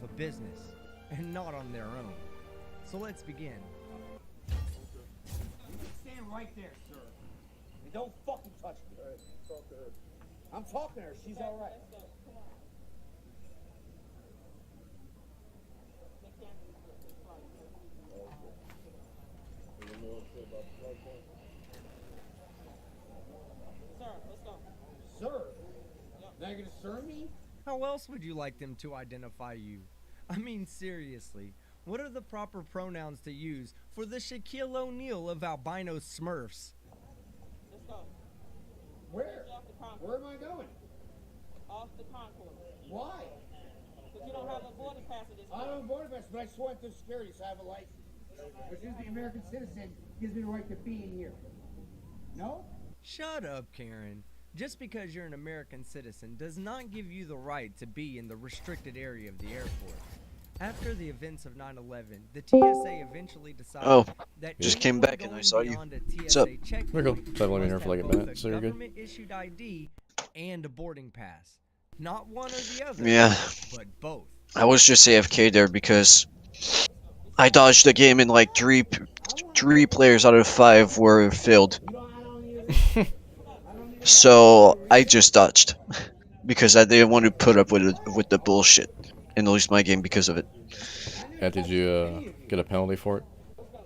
of a business, and not on their own. So let's begin. Stand right there, sir. And don't fucking touch me. All right, talk to her. I'm talking to her. She's all right. Sir? Now you're gonna serve me? How else would you like them to identify you? I mean, seriously, what are the proper pronouns to use for the Shaquille O'Neal of albino Smurfs? Let's go. Where? Off the concourse. Where am I going? Off the concourse. Why? Because you don't have a boarding pass at this I point. don't have a boarding pass, but I sworn through security, so I have a license. Which is the American citizen gives me the right to be in here. No? Shut up, Karen. Just because you're an American citizen does not give you the right to be in the restricted area of the airport. After the events of 9/11, the TSA eventually decided that just came anyone back and I going saw you. beyond a What's up? TSA checkpoint There you go. So I've only been here must for like a have both minute, so you're good. government-issued ID and a boarding pass. Not one or the other, Yeah. but both. I was just AFK there because I dodged the game and like three players out of 5 were filled. So I just dodged because I didn't want to put up with the bullshit and lose my game because of it. Yeah, did you get a penalty for it?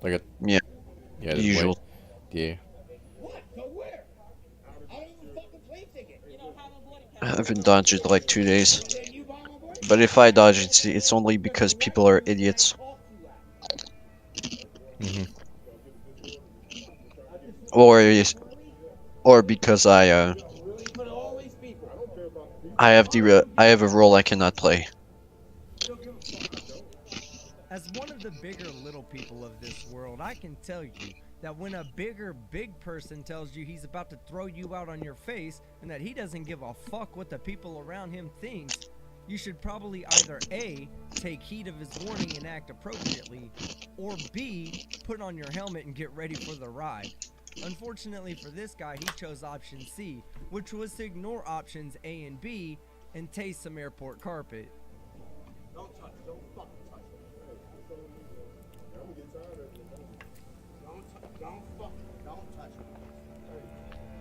Like a Yeah, yeah, usual. Yeah. What? Go where? I don't even fucking plane ticket. You don't have a boarding I pass. haven't dodged it like 2 days. Then you buy my boarding But if I dodge it, it's only because people are idiots. Mhm. Or because I have a role I cannot play. As one of the bigger little people of this world, I can tell you that when a big person tells you he's about to throw you out on your face and that he doesn't give a fuck what the people around him thinks, you should probably either A, take heed of his warning and act appropriately, or B, put on your helmet and get ready for the ride. Unfortunately for this guy, he chose option C, which was to ignore options A and B and taste some airport carpet. Don't touch it. Don't fucking touch it. Don't touch it.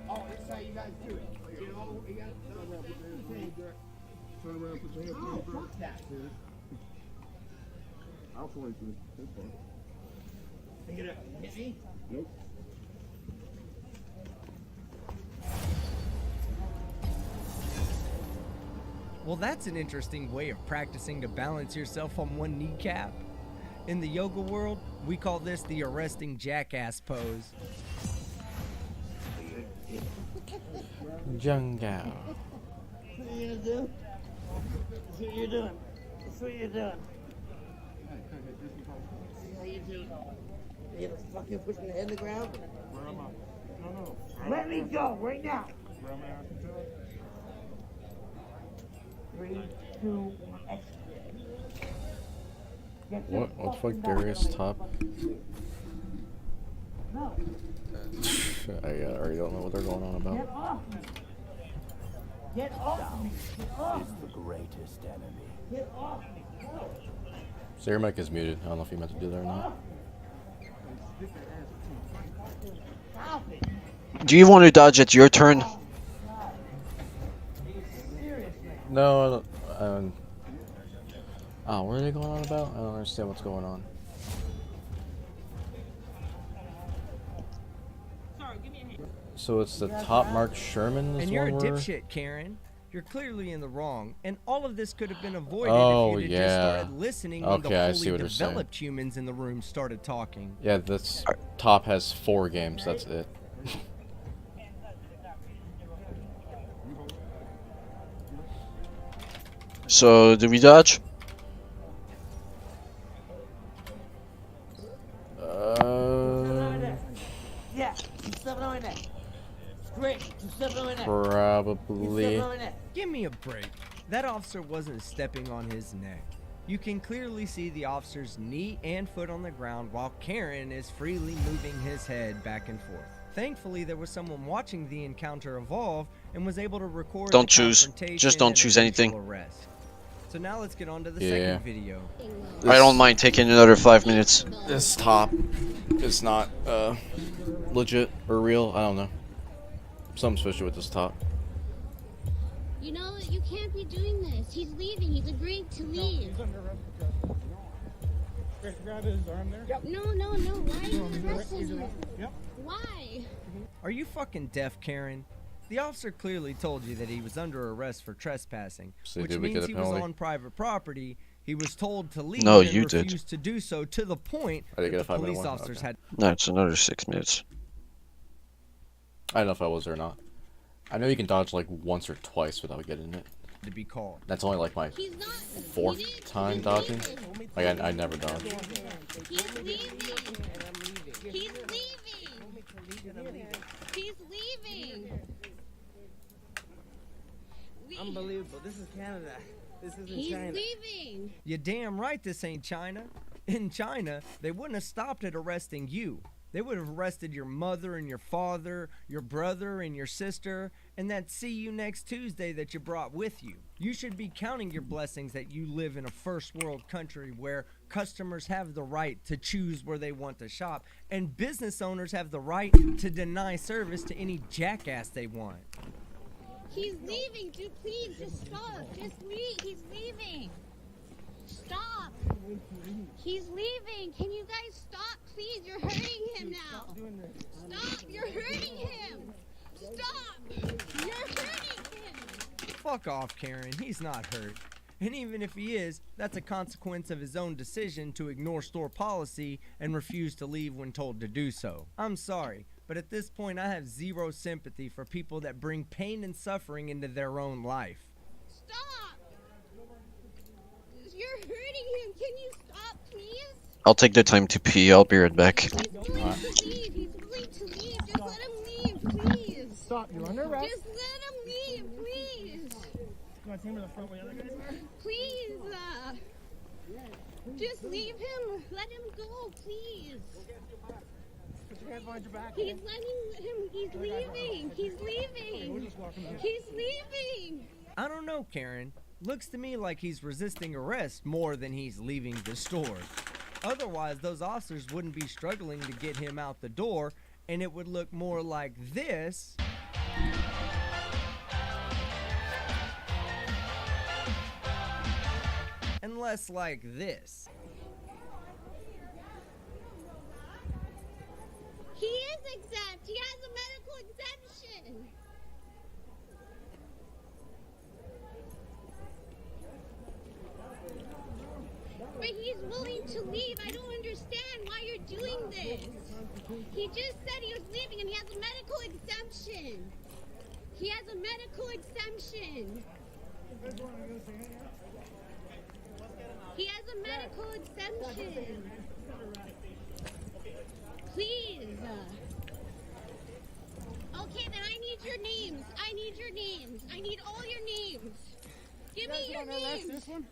Oh, this is how you guys do it. You know, you gotta turn around, put your hands on it. Turn around, put your hands on it. Fuck that, dude. I'll swing for this. That's fine. Pick it up. Hit me? Nope. Well, that's an interesting way of practicing to balance yourself on one kneecap. In the yoga world, we call this the arresting jackass pose. Jungle. What are you gonna do? That's what you're doing. That's what you're doing. See how you do? You gonna fucking push my head in the ground? Where am I? No. Let me go right now. Where am I asking to? 3, 2, 1. What fuck Darius top? No. I already don't know what they're going on Get about. off me. Get off me. Get off me. The greatest enemy. Get off me. No. So your mic is muted. I don't know if you meant to do that or not. Stop it. Do you want to dodge it your turn? Seriously. No. Oh, what are they going on about? I don't understand what's going on. Sorry, give me a hand. So it's the top Mark Sherman. This And you're a one where... dipshit, Karen. You're clearly in the wrong, and all of this could have been avoided Oh, if you'd just yeah. started listening when Okay, I the see fully what you're saying. developed humans in the room started talking. Yeah, this top has 4 games. That's it. So, do we dodge? Yeah. 270 in there. Straight. 270 in there. Probably. 270 in there. Give me a break. That officer wasn't stepping on his neck. You can clearly see the officer's knee and foot on the ground while Karen is freely moving his head back and forth. Thankfully, there was someone watching the encounter evolve and was able to record Don't the choose. confrontation Just don't and choose eventual anything. arrest. So now let's get on to the Yeah. second video. I don't mind taking another 5 minutes. This top is not legit or real. I don't know. Something special with this top. You know, you can't be doing this. He's leaving. He's agreed to leave. He's under arrest because. Grab his arm there. Yep. No. Why are you arresting him? Yep. Why? Are you fucking deaf, Karen? The officer clearly told you that he was under arrest for trespassing, So which did we get means a he was penalty? on private property. He was told to leave No, and you did. refused to do so, to the point I that didn't get the a 5-minute police one? officers Okay. had No, it's another 6 minutes. I don't know if I was or not. I know you can dodge like once or twice without getting it. to be called. That's only like my He's not. fourth he didn't- time he's dodging. leaving. Like I never dodge. He's leaving. He's leaving. He's leaving. Unbelievable. This is Canada. This isn't He's China. leaving. You're damn right this ain't China. In China, they wouldn't have stopped at arresting you. They would have arrested your mother and your father, your brother and your sister, and that see you next Tuesday that you brought with you. You should be counting your blessings that you live in a first world country where customers have the right to choose where they want to shop, and business owners have the right to deny service to any jackass they want. He's leaving. Dude, please, just stop. Just leave. He's leaving. Stop. He's leaving. Can you guys stop, please? You're hurting him now. Stop. You're hurting him. Stop. You're hurting him. Fuck off, Karen. He's not hurt. And even if he is, that's a consequence of his own decision to ignore store policy and refuse to leave when told to do so. I'm sorry, but at this point I have zero sympathy for people that bring pain and suffering into their own life. Stop. You're hurting him. Can you stop, please? I'll take the time to pee. I'll be right back. He's willing to leave. He's willing to leave. Just let him leave, please. Stop. You're under arrest. Just let him leave, please. You want to take him to the front where the other guys are? Please. Just leave him. Let him go, please. Put your hands behind your back. He's letting him. He's leaving. He's leaving. He's leaving. I don't know, Karen. Looks to me like he's resisting arrest more than he's leaving the store. Otherwise, those officers wouldn't be struggling to get him out the door, and it would look more like this. And less like this. He is exempt. He has a medical exemption. But he's willing to leave. I don't understand why you're doing this. He just said he was leaving and he has a medical exemption. He has a medical exemption. He has a medical exemption. Please. Okay, then I need your names. I need your names. I need all your names. Give me your names. This one?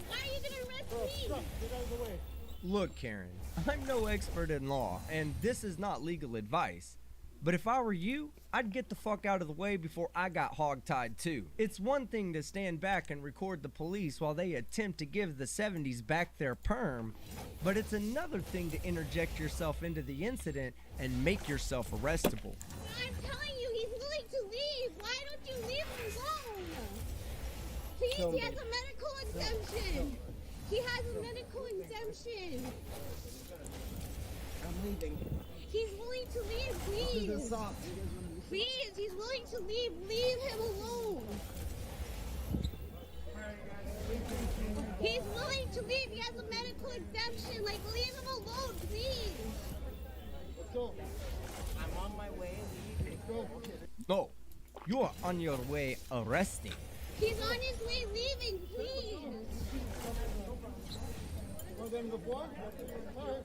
Why are you gonna arrest me? Get out of the way. Look, Karen, I'm no expert in law, and this is not legal advice. But if I were you, I'd get the fuck out of the way before I got hogtied too. It's one thing to stand back and record the police while they attempt to give the 70s back their perm, but it's another thing to interject yourself into the incident and make yourself arrestable. I'm telling you, he's willing to leave. Why don't you leave him alone? Please, he has a medical exemption. He has a medical exemption. I'm leaving. He's willing to leave, please. Please, he's willing to leave. Leave him alone. He's willing to leave. He has a medical exemption. Like, leave him alone, please. Let's go. I'm on my way. Let's go. No, you are on your way arresting. He's on his way leaving, please. Want them before? All right.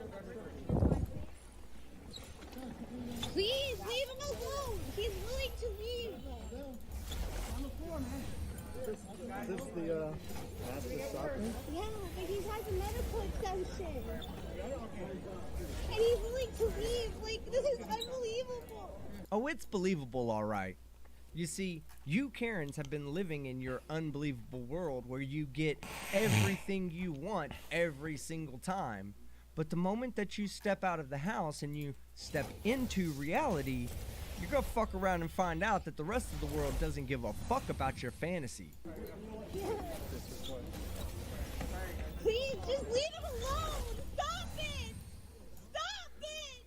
Please, leave him alone. He's willing to leave. Is this the fastest stopping? Yeah, but he has a medical exemption. And he's willing to leave. Like, this is unbelievable. Oh, it's believable, all right. You see, you Karens have been living in your unbelievable world where you get everything you want every single time. But the moment that you step out of the house and you step into reality, you're gonna fuck around and find out that the rest of the world doesn't give a fuck about your fantasy. Please, just leave him alone! Stop it! Stop it!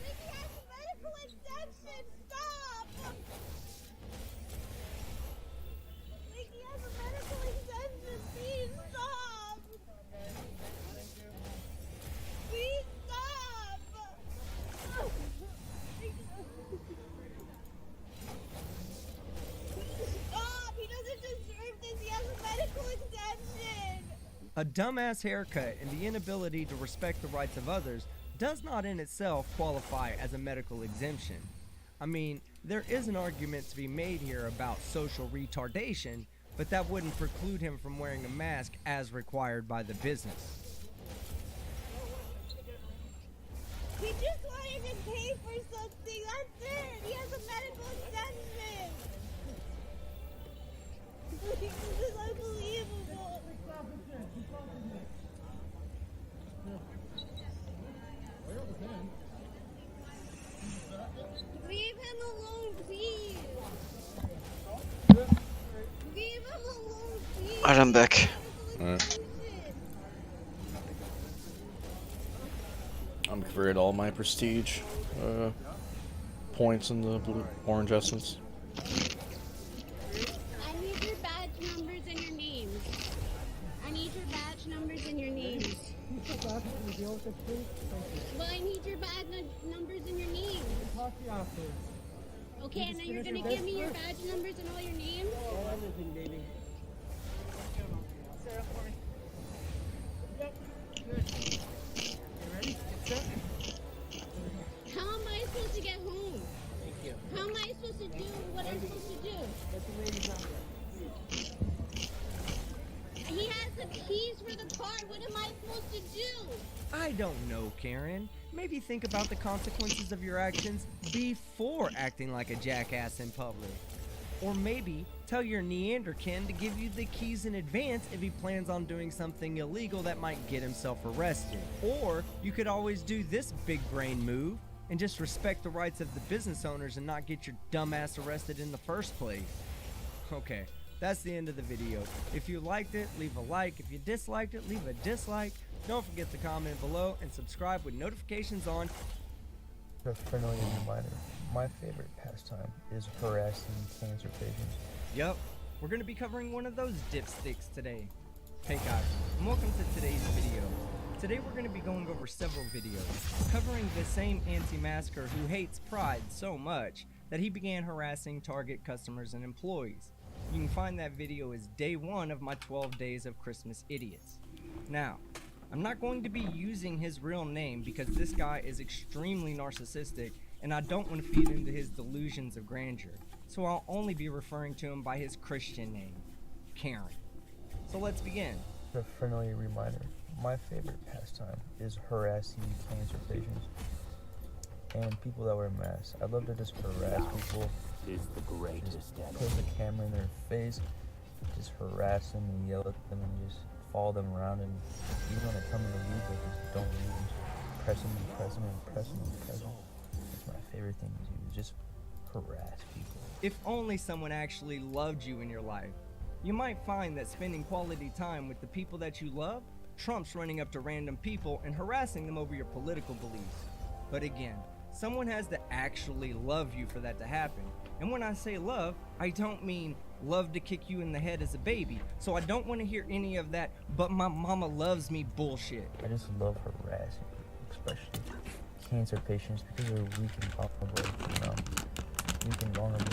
Like he has a medical exception! Stop! Like he has a medical exception! Please stop! Please stop! Stop! He doesn't deserve this! He has a medical exception! A dumbass haircut and the inability to respect the rights of others does not in itself qualify as a medical exemption. I mean, there is an argument to be made here about social retardation, but that wouldn't preclude him from wearing a mask as required by the business. He just wanted to pay for something, that's it! He has a medical exemption! This is unbelievable! Leave him alone, please! Leave him alone, please! Alright, I'm back. Alright. I'm converted all my prestige points in the orange essence. I need your badge numbers and your names. I need your badge numbers and your names. Well, I need your badge numbers and your names. Okay, and then you're gonna give me your badge numbers and all your names? Everything, baby. How am I supposed to get home? Thank you. How am I supposed to do what I'm supposed to do? Let the ladies out there. He has the keys for the car. What am I supposed to do? I don't know, Karen. Maybe think about the consequences of your actions before acting like a jackass in public. Or maybe tell your Neanderkin to give you the keys in advance if he plans on doing something illegal that might get himself arrested. Or you could always do this big brain move and just respect the rights of the business owners and not get your dumbass arrested in the first place. Okay, that's the end of the video. If you liked it, leave a like. If you disliked it, leave a dislike. Don't forget to comment below and subscribe with notifications on. A friendly reminder, my favorite pastime is harassing cancer patients. Yup, we're going to be covering one of those dipsticks today. Hey guys, and welcome to today's video. Today we're going to be going over several videos covering the same anti-masker who hates Pride so much that he began harassing Target customers and employees. You can find that video as day 1 of my 12 Days of Christmas Idiots. Now, I'm not going to be using his real name because this guy is extremely narcissistic and I don't want to feed into his delusions of grandeur. So I'll only be referring to him by his Christian name, Karen. So let's begin. A friendly reminder, my favorite pastime is harassing cancer patients and people that wear masks. I love to just harass people. Is the greatest Just put the camera in their face, just harass them and yell at them and just follow them around, and even when they come in the lead, they just don't leave, and just press them and press them and press them and press them. It's my favorite thing to do, just harass people. If only someone actually loved you in your life. You might find that spending quality time with the people that you love trumps running up to random people and harassing them over your political beliefs. But again, someone has to actually love you for that to happen. And when I say love, I don't mean love to kick you in the head as a baby. So I don't want to hear any of that "but my mama loves me" bullshit. I just love harassing people, especially cancer patients, because they're weak and vulnerable, you know. Weak and vulnerable,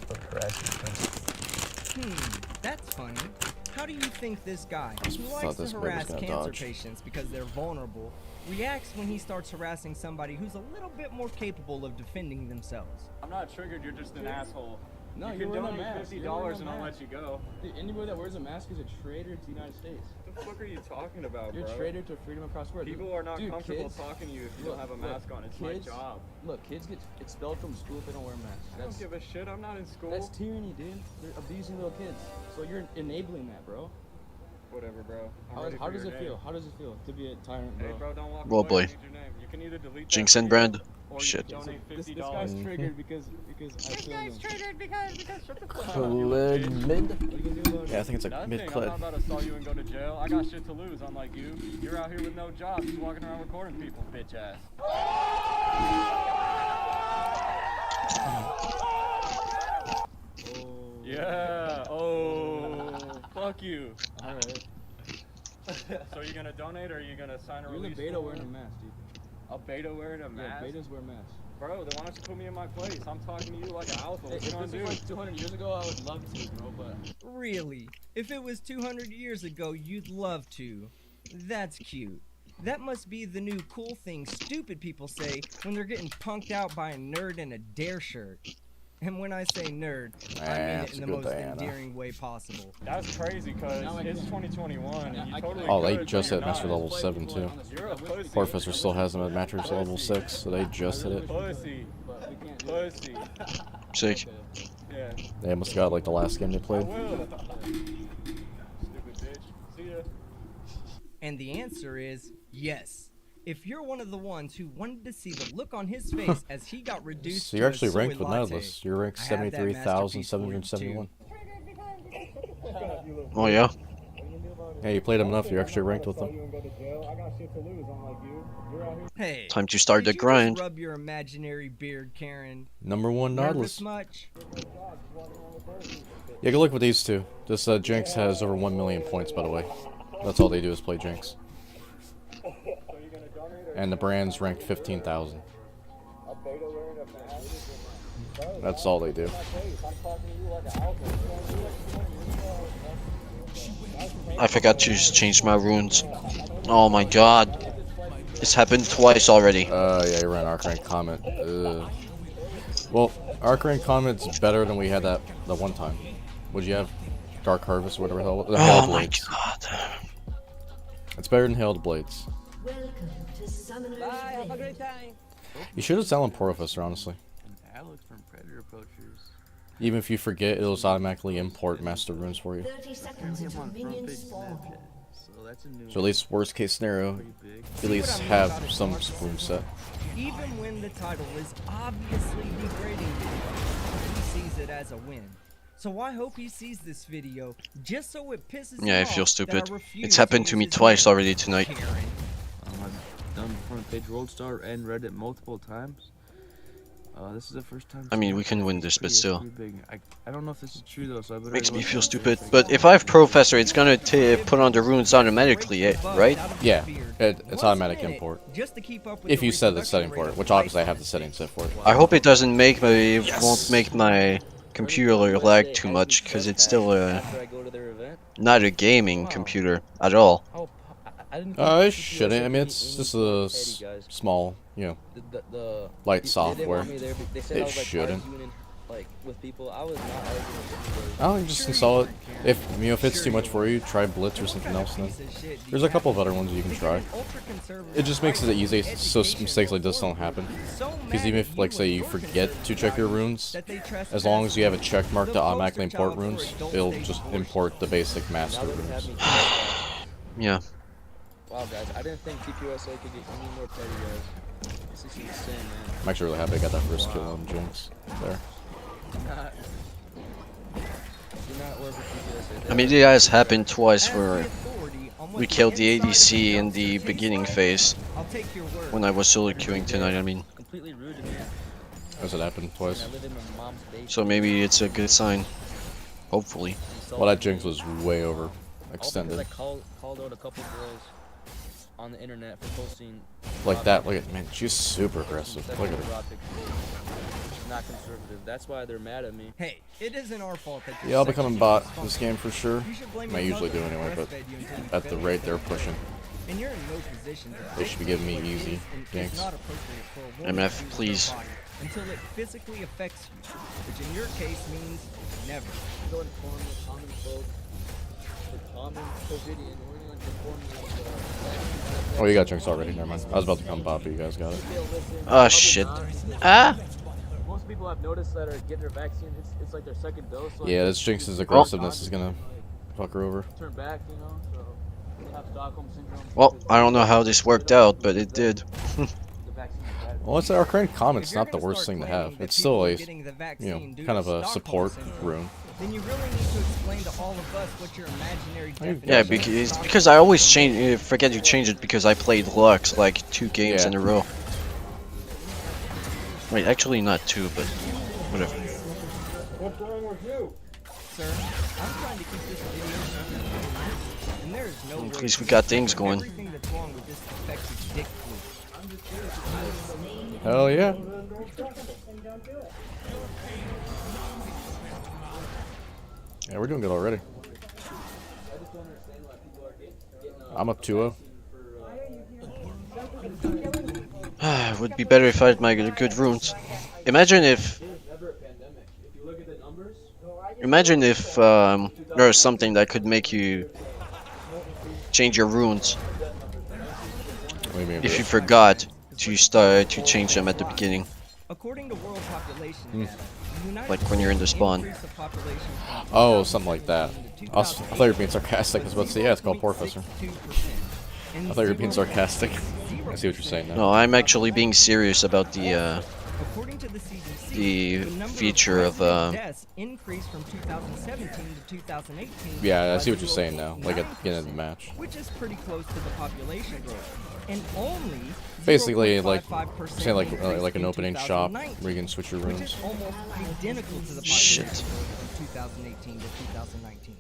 but harassing cancer patients. That's funny. How do you think this guy, who thought likes to this bird was harass gonna cancer dodge. patients because they're vulnerable, reacts when he starts harassing somebody who's a little bit more capable of defending themselves? I'm not triggered, you're just an asshole. No, You you're can wearing a donate mask. $50 and I'll let you go. Dude, anybody that wears a mask is a traitor to the United States. What the fuck are you talking about, You're bro? a traitor to freedom across the board. People are not Dude, comfortable kids, talking to you if you don't have a mask on. It's my job. Look, kids get expelled from school if they don't wear masks. I don't give a shit. I'm not in school. That's tyranny, dude. They're abusing little kids. So you're enabling that, bro. Whatever, bro. How does it feel? How does it feel to be a tyrant, bro? Hey, bro, don't walk Well, away. boy. I need your name. You can either delete that Jinx and video, Brand. or you Shit. can donate $50. This guy's triggered because I This killed guy's him. triggered because shut the fuck up. Click mid. What are you gonna do about it? Yeah, I think it's like Nothing. mid I'm clip. not about to stall you and go to jail. I got shit to lose, unlike you. You're out here with no job, just walking around recording people, bitch ass. Yeah. Oh. Fuck you. Alright. So you gonna donate or are you gonna sign a You're the release? beta form? wearing a mask, dude. A beta wearing a mask? Yeah, betas wear masks. Bro, then why don't you put me in my place? I'm talking to you like an alpha. Hey, What you if gonna this do? was like 200 years ago, I would love to, bro, but... Really? If it was 200 years ago, you'd love to. That's cute. That must be the new cool thing stupid people say when they're getting punked out by a nerd in a dare shirt. And when I say nerd, I mean it That's in a the good most Diana. endearing way possible. That's crazy, cause it's 2021 and you totally Oh, they could, just but hit you're Master not. level 7 too. You're a pussy. Professor still has them at Master level 6, so they just hit it. Pussy. Pussy. Sick. Yeah. They must have got like the last game they I played. will. Stupid bitch. See ya. And the answer is yes. If you're one of the ones who wanted to see the look on his face as he got reduced So to you're a actually soy ranked with latte, Nautilus. You're ranked I have that masterpiece for you, 73,771. Oh yeah. Yeah, you played him enough. You're actually ranked with them. Hey, Time to start the did you grind. just rub your imaginary beard, Karen? Number 1 Nervous Nautilus. much? Yeah, go look with these two. This Jinx has over 1 million points, by the way. That's all they do is play Jinx. And the brand's ranked 15,000. That's all they do. I forgot to change my runes. Oh my god. This happened twice already. Yeah, you ran Arc Rank Comet. Well, Arc Rank Comet's better than we had that the one time. What'd you have? Dark Harvest, whatever the hell. The Oh Hailed my Blades. god. It's better than Hailed Blades. Bye, have a great time. You should have Talon Professor, honestly. Alex from Predator Poachers. Even if you forget, it'll just automatically import Master Runes for you. 30 seconds until minions spawn. So that's a new So at least worst case scenario, pretty big. at least have some rune set. Even when the title is obviously degrading to him, he sees it as a win. So I hope he sees this video just so it pisses Yeah, him I off feel that stupid. refuse It's happened to me use his twice name. already tonight. Karen. I've done front page World Star and read it multiple times. This is the first time. I mean, we can win this, but still. Big. I don't know if this is true though, so I better Makes go me with feel that. stupid. But if I have Professor, it's gonna put on the runes automatically, right? Yeah, it's automatic import. Just to keep up with If the you set the reproduction setting for rate it, of which life obviously I have the settings set for it. I hope it doesn't make won't make my computer lag too much, because it's still After I go to their event. not a gaming computer at all. Oh, I didn't. It shouldn't. I mean, it's just a small, you know, The light they software. didn't want me there, but they said I It was, like, shouldn't. arguing, like with people. I was not arguing with anybody. I don't just install it. If it's too much for you, try Blitz or something else. Then there's a couple of other ones you can try. It just makes it easy so mistakes like this don't happen. Because even if, like, say you forget to check your runes, as long as you have a check mark to automatically import runes, it'll just import the basic master runes. Yeah. Wow, guys, I didn't think TPUSA could get any more petty, guys. This is insane, man. I'm actually really happy I got that first kill on Jinx there. Do not work with TPUSA. I mean, it has happened twice where we killed the ADC in the beginning phase when I was solo queuing tonight, I mean. Completely rude to me. As it happened twice. I live in my mom's basement. So maybe it's a good sign. Hopefully. Well, that Jinx was way over All because extended. I called out a couple girls on the internet for posting. Like that, look at, man, she's super aggressive. Look at her. raw pictures. She's not conservative. That's why they're mad at me. Hey, it isn't our fault that Yeah, I'll become a sex bot is this game for sure. You should blame I your usually do mother anyway, who but breastfed you until you at the fell rate asleep. they're pushing. and you're in no position to They should be giving me easy it's ganks. not appropriate for a woman MF, to do with her please. body until it physically affects you, which in your case means never. Go and form the common folk, the common Covidian, we're going to form Oh, you got drinks already. Never mind. I was about to come pop, but you guys got it. Oh shit. Ah. Most people I've noticed that are getting their vaccine, it's like their second dose. So Yeah, this Jinx's aggressiveness is gonna fuck her over. turn back, you know. So they have Stockholm syndrome. Well, I don't know how this worked out, but it did. Well, it's our current comment's not the worst thing to have. It's still a, kind of a support rune. Then you really need to explain to all of us what your imaginary definition Yeah, of because I always forget to change it because I played Lux like 2 games in a row. Wait, actually not 2, but whatever. What's wrong with you? Sir, I'm trying to keep this video simple, and there is no way At least we got things going. everything that's wrong with this defective dick fluke. Hell yeah. Yeah, we're doing good already. I'm up 2-0. Would be better if I had my good runes. Imagine if there was something that could make you change your runes if you forgot to change them at the beginning. According to world population data, the United Like when you're in the States spawn. increased the population from Oh, something like that. I thought you were being sarcastic. I was about to say, yeah, it's called Professor. I thought you were being sarcastic. I see what you're saying now. No, I'm actually being serious about the According to the CDC, the number feature of deaths increased from 2017 to 2018. Yeah, I see by what you're saying now. Like at the beginning of the 0.9%, match. which is pretty close to the population growth, and only Basically, like 0.55% say like increase an in opening shop 2019, where you can switch your which rooms. is almost identical to the population Shit. growth from 2018 to 2019.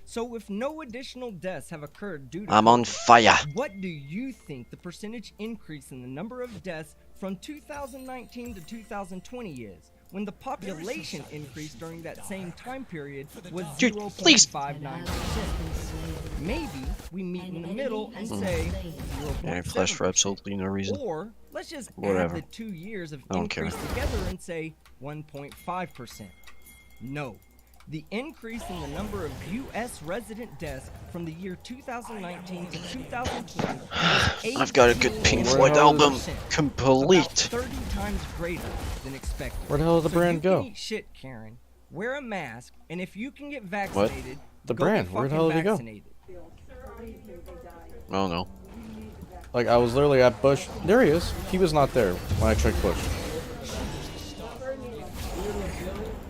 So if no additional deaths have occurred due to I'm on COVID, fire. what do you think the percentage increase in the number of deaths from 2019 to 2020 is, when the population increase during that same time period was Dude, please. 0.59%? Maybe we meet in the middle and say Yeah, I flash for 0.7%. absolutely no reason. Or let's just Whatever. add the 2 years of I don't care. increase together and say 1.5%. No. The increase in the number of U.S. resident deaths from the year 2019 to 2020 was I've got a good Pink Floyd 8.1%, album about complete. 30 times greater than expected. Where the hell did the So brand you go? can eat shit, Karen. Wear a mask, and if you can get vaccinated, The go brand, get where the fucking hell did he go? vaccinated. Oh no. Like I was literally at Bush. There he is. He was not there when I checked Bush.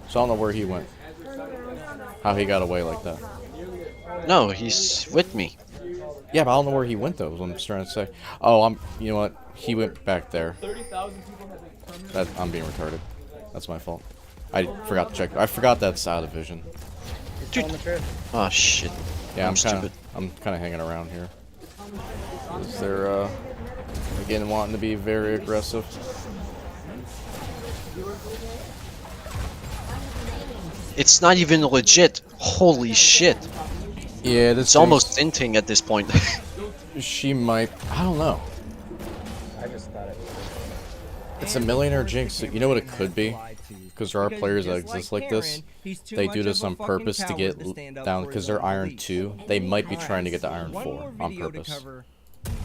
So I don't know where he went. How he got away like that. No, he's with me. Yeah, but I don't know where he went though, is what I'm just trying to say. Oh, you know what? He went back there. I'm being retarded. That's my fault. I forgot to check. I forgot that's out of vision. Dude. Oh shit. Yeah, I'm stupid. I'm kind of hanging around here. 'Cause they're again wanting to be very aggressive. It's not even legit. Holy shit. Yeah, this It's almost inting at this point. She might. I don't know. I just thought it was. It's a millionaire jinx. You know what it could be? Because there are players that exist like this. They do this on purpose to get down because they're Iron 2. They might be trying to get to Iron 4 on purpose.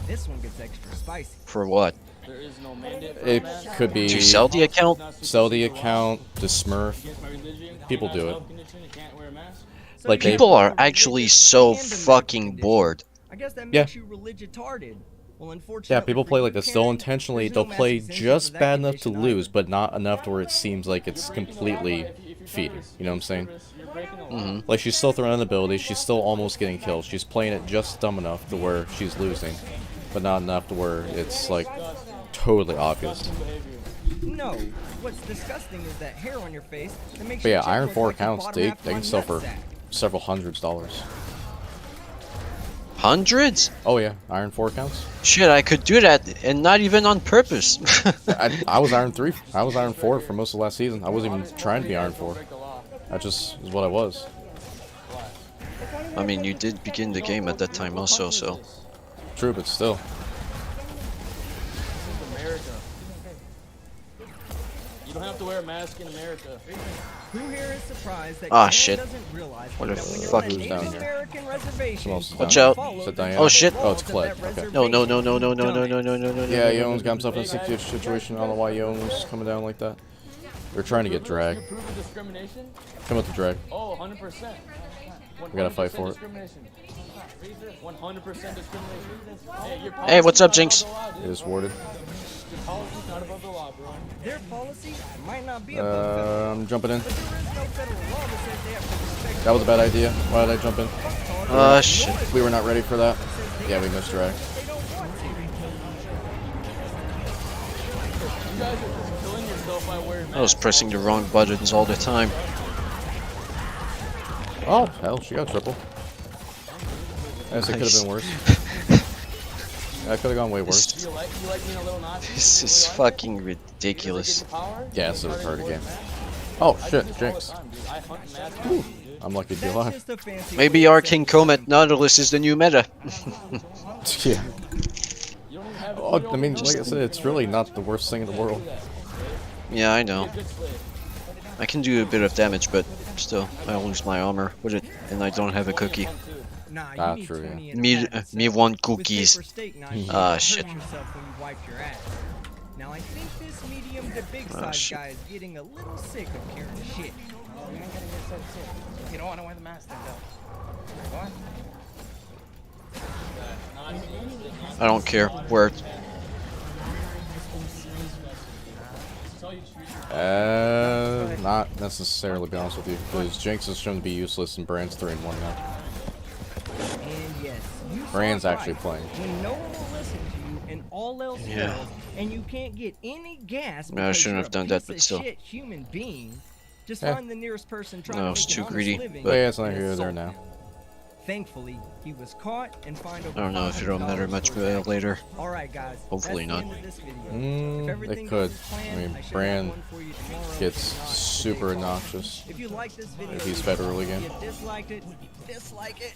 This one gets extra spicy. For what? There is no mandate for It a mask. could be To sell the account? sell the account, to smurf. Against my religion, People can't do have it. health condition, you can't wear a mask. So Like, you People have are a actually religious so and a medical fucking condition. bored. I guess that Yeah. makes you religitarded. Well, unfortunately, Yeah, people for play you, like this. They'll Karen, intentionally, there's no they'll play mass exemption just for that bad enough to condition lose, either. but not enough to where it seems like it's completely feeding. You know what I'm saying? You're breaking the law. Mm-hmm. Like, she's still throwing an ability, she's still almost getting killed. She's playing it just dumb enough to where she's losing, but not enough to where it's, like, totally obvious. No, what's disgusting is that hair on your face that makes But your yeah, chin Iron look 4 like the accounts, bottom they half of can my sell for nutsack. several $100s. Hundreds? Oh yeah, Iron 4 accounts. Shit, I could do that and not even on purpose. I was Iron 3, I was Iron 4 for most of last season. I wasn't even trying to be Iron 4. That just is what I was. I mean, you did begin the game at that time also, so. true, but still. This is America. You don't have to wear a mask in America. Who here is surprised that Ah, Jan shit. doesn't realize What that the when you're fuck? on a Who's down Native here? American reservation, Someone else is Watch down out. here. Is that Diana? Oh, shit. Oh, it's Kled. Okay. No, no, no, no, no, no, no, no, no, no, no. Yeah, no, Yoan's no, got himself in a sticky situation. I don't know why Yoan was coming down like that. We're trying to get drag. You approve of discrimination? Come with the drag. Oh, 100%. We gotta fight for it. 100% discrimination. Hey, what's up, Jinx? It is warded. Your policy's not above the law, bro. their policy might not be above federal, I'm jumping in. but there is no federal law that says they have to respect. That was a bad idea. Why did I jump in? Shit. We were not ready for that. Yeah, we missed drag. They don't want to. You guys are just killing yourself by wearing masks. I was pressing the wrong buttons all the time. Oh, hell, she got triple. I guess it could have been worse. That could have gone way worse. You like being a little Nazi? This is fucking ridiculous. Yeah, Yeah, it's a retarded game. Oh, shit, Jinx. I hunt masks, dude. I'm lucky to be That's alive. just a fancy Maybe way of Arcane saying Comet Nautilus is the new meta. Yeah. You don't even have Oh, I mean, like I said, it's really not the worst thing in the world. Yeah, I know. I can do a bit of damage, but still, I lose my armor with it, and I don't have a cookie. Nah, you Ah, need true, 20 yeah. in a Me, patent me set. want With cookies. paper steak knife, you Ah, hurt shit. yourself when you wipe your ass. Now I think this medium to big Ah, size shit. guy is getting a little sick of hearing shit. You don't want to wear the mask then, though. What? I don't care. Where? Not necessarily, be honest with you, because Jinx is shown to be useless and Brand's 3-1 now. And yes, you saw Brand's it actually right. playing. When no one will listen to you and all else Yeah. fails, and you can't get any gas No, I because shouldn't you're have a done that, piece but of still. shit human being, just Yeah. find the nearest person trying No, to it's make too an honest greedy, living But yeah, it's and not here or there assault now. them. Thankfully, he was caught and fined over I don't know if it'll matter $500 much for his actions. later. All right, guys. Hopefully that's the not. end of this video. If everything It goes could. as planned, I mean, should have Brand one for you tomorrow. gets If not, super the day following. obnoxious If you like this video, if he's federal again. if you disliked it, dislike it.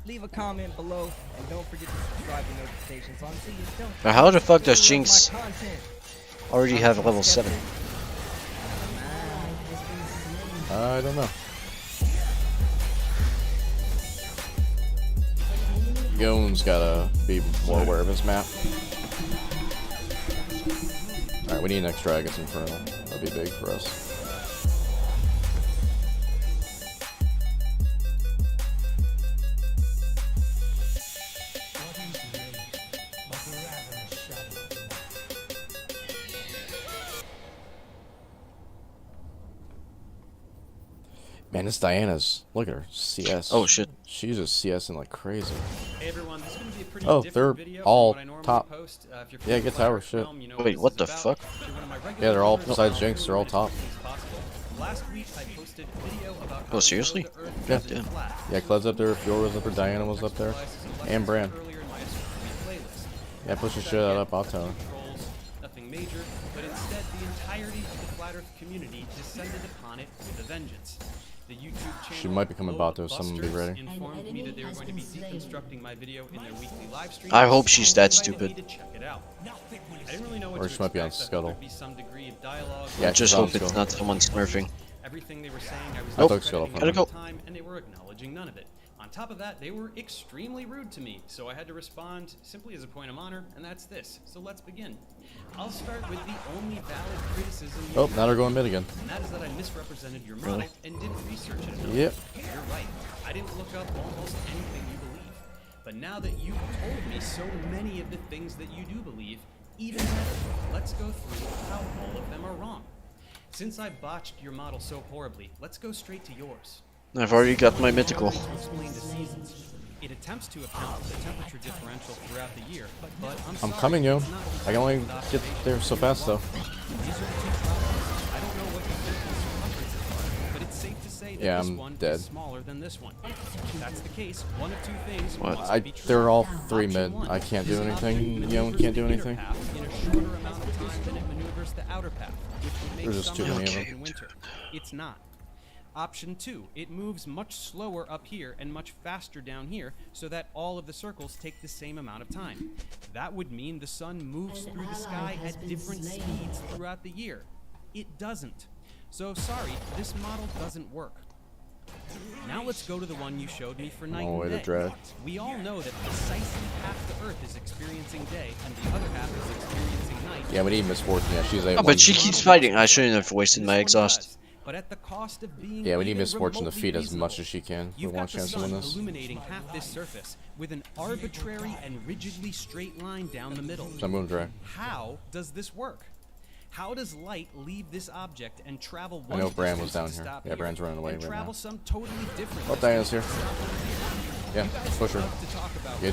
Leave a comment below, and don't forget to subscribe to notifications on so you don't. But how the fuck does miss any of Jinx my content. already have level 7? I don't know. Yoan's gotta be more aware of his map. Alright, we need an extra August Infernal. That'd be big for us. Man, this Diana's, look at her, CS. Oh shit. She's just CSing like crazy. Hey everyone, this is going to be a pretty Oh, different they're video all from what I normally top. post. If you're Yeah, familiar get with tower our shit. film, you know Wait, this what is the about. fuck? If you're one of my regular Yeah, they're all, viewers, besides I'll Jinx, they're all do top. as possible. Last week I posted a video about how Oh, seriously? the Earth Yeah. isn't flat. Yeah, Cled's up there, Fiora was up there, Diana was up there, and Bran. Earlier in my SRP playlist. Yeah, push your shit out up, I'll tell her. Trolls, nothing major, but instead the entirety of the flat Earth community descended upon it with a vengeance. The YouTube channel She might be coming about, though, someone be Busters ready. informed me that they were going to be deconstructing my video in their weekly live stream. I hope she's that and invited me stupid. to check it out. I didn't really know what Or to she might be on expect. I thought Scuttle. there'd be some degree of dialogue. Yeah, I just she's on hope it's Scuttle. not someone smurfing. Everything they were saying, I was I thought discrediting Scuttle at found the Gotta go. time, and they were acknowledging none of it. On top of that, they were extremely rude to me, so I had to respond simply as a point of honor, and that's this. So let's begin. I'll start with the only valid criticism you Oh, now they're going mid again. and that is that I misrepresented your model Really? and didn't research it enough. Yep. You're right. I didn't look up almost anything you believe. But now that you've told me so many of the things that you do believe, even better, let's go through how all of them are wrong. Since I botched your model so horribly, let's go straight to yours. I've already got my mythical. To explain the seasons. It attempts to account for the temperature differential throughout the year, but I'm sorry, coming, yo. it's not I can only get there so fast, though. These are the two problems. I don't know what you think the circumferences are, but it's safe to say that Yeah, this I'm one dead. is smaller than this one. If that's the case, one of two things What? must be true. They're all 3 Option mid. one, I can't do this anything. object Yoan maneuvers can't do the inner anything. path in a shorter amount of time than it maneuvers the outer path, which would make There's just too summer many of dark them. in winter. It's not. Option 2, it moves much slower up here and much faster down here so that all of the circles take the same amount of time. That would mean the sun moves through the sky at different speeds throughout the year. It doesn't. So sorry, this model doesn't work. Now let's go to the one you showed me for night All the way and to day. drag. We all know that precisely half the Earth is experiencing day and the other half is experiencing night. Yeah, we need Miss Fortune. Yeah, she's a. Oh, but she keeps fighting. I shouldn't have wasted my exhaust. But at the cost of being Yeah, we need even Miss Fortune to remotely feed as reasonable. much as she can. We You've want got a chance the to win sun this. illuminating half this surface with an arbitrary and rigidly straight line down the middle. So I'm going to drag. How does this work? How does light leave this object and travel I one know Bran was distance down to here. stop Yeah, Bran's running away and right travel now. some totally different Oh, Diana's here. Yeah, push her.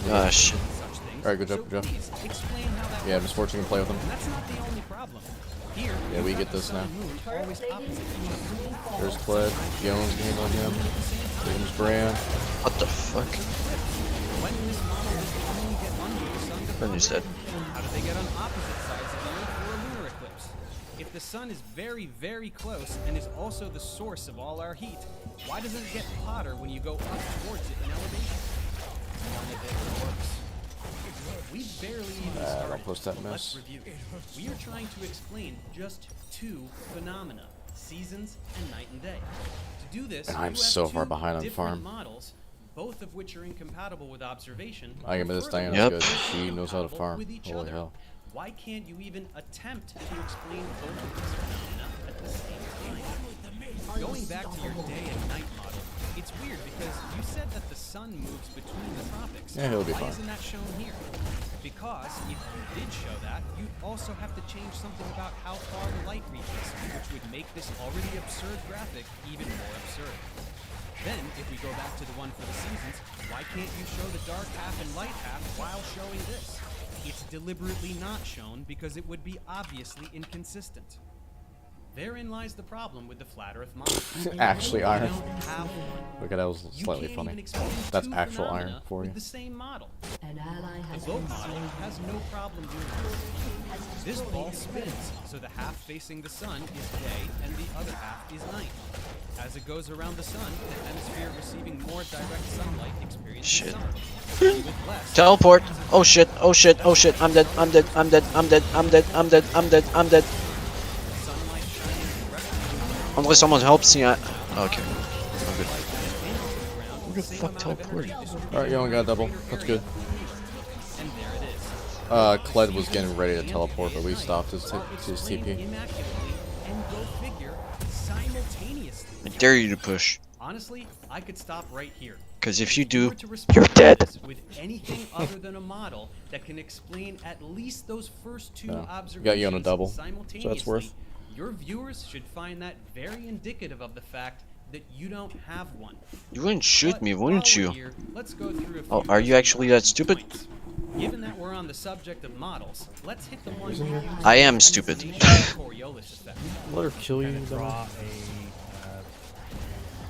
Ah, shit. Alright, good job, good job. Yeah, Miss Fortune can play with him. And that's not the only problem. Here, Yeah, we get this now. always opposite. There's Cled. Jones game on him. There's Bran. What the fuck? When this model is only get under the sun to Bran is dead. how do they get on opposite sides of the Earth for a lunar eclipse? If the sun is very, very close and is also the source of all our heat, why does it get hotter when you go up towards it in elevation? None of it works. We barely even started. I'll post that but mess. Let's review. We are trying to explain just two phenomena: seasons and night and day. To do this, I'm you have so far two behind on different farm. models, both of which are incompatible with observation. I can bet this Furthermore, Diana's Yep. good. She knows how to incompatible farm. with each Holy other. hell. Why can't you even attempt to explain both of these phenomena at the same time? Going back to your day and night model, it's weird because you said that the sun moves between the tropics. Yeah, he'll be Why fine. isn't that shown here? Because if you did show that, you'd also have to change something about how far the light reaches, which would make this already absurd graphic even more absurd. Then, if we go back to the one for the seasons, why can't you show the dark half and light half while showing this? It's deliberately not shown because it would be obviously inconsistent. Therein lies the problem with the flat Earth model. Actually You iron. don't have one. Look at that, was You slightly can't funny. even explain That's two actual iron phenomena for you. with the same model. An ally The has globe been model slain. has no problem doing this. This ball spins, so the half facing the sun is day and the other half is night. As it goes around the sun, the hemisphere receiving more direct sunlight experiences Shit. summer. With less, Teleport. Oh shit. Oh shit. Oh shit. I'm dead. I'm dead. I'm dead. I'm dead. I'm dead. I'm dead. I'm dead. I'm dead. sunlight shining directly Unless someone helps me, okay. I'm good. Who the fuck teleported? Alright, you only got a double. That's good. and there it is. Cled was getting ready to teleport, but we stopped his Explained TP. immaculately and go figure simultaneously. I dare you to push. Honestly, I could stop right here. Because if you do, were to respond you're to dead. this with anything other than a model that can explain at least those first two Yeah. observations Got you on a double, so simultaneously, that's worth. your viewers should find that very indicative of the fact that you don't have one. You wouldn't shoot But me, while wouldn't we're you? here, let's go through a Oh, few are you actually that stupid? points. Given that we're on the subject of models, let's hit the one I am stupid. Coriolis effect. Let her kill you. Draw a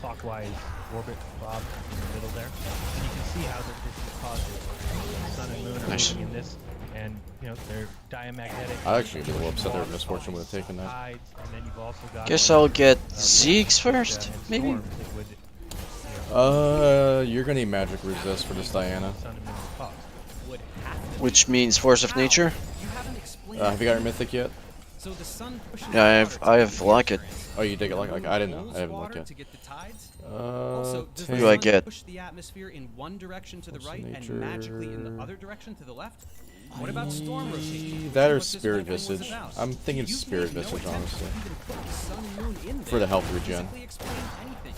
clockwise orbit, Rob, in the middle there, and you can see how this is caused. The sun and moon are Nice. moving in this, and you know they're diamagnetic. I actually be a little upset that Miss Fortune would have taken that. Tides, and then you've also got Guess I'll get Zeke's first, and maybe? storms that would, you know, You're gonna need magic resist for this Diana. sun and moon cause. Would have to Which means force of nature? You haven't explained Have you got your mythic yet? So the sun pushes Yeah, water I to have the lock it. Oh, you dig it like I didn't know. pulls I haven't water looked yet. to get the tides. Also, does the Who do I sun get? push the atmosphere in one direction to the Force right of and magically in the nature. other direction to the left? What about storm rotation? That or What this whole spirit thing was visage. about? I'm thinking You've spirit made no visage, attempt to honestly. even put the sun and moon in For there the health to regen. physically explain anything.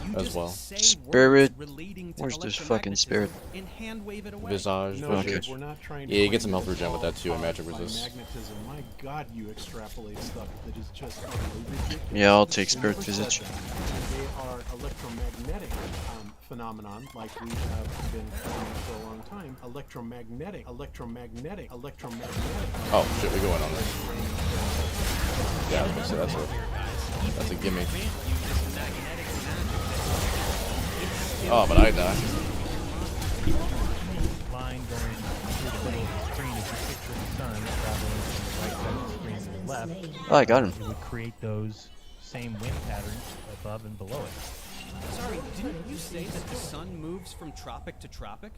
You As just well. say Spirit. words relating to Where's this fucking spirit? and hand wave it away. Visage, No, Okay. visage. we're not trying to Yeah, you get claim some health that it's regen with that all too, and magic caused by resist. magnetism. My God, you extrapolate stuff that is just utterly ridiculous. Yeah, I'll take We spirit never said visage. that. They are electromagnetic phenomenon, like we have been claiming for a long time. Electromagnetic. Oh shit, we go in on this. Yeah, so that's a gimme. Oh, but I died. Line going through the middle of the screen, if you picture the sun traveling from the right side of the screen to the left, Oh, I got him. it would create those same wind patterns above and below it. Sorry, didn't you say that the sun moves from tropic to tropic?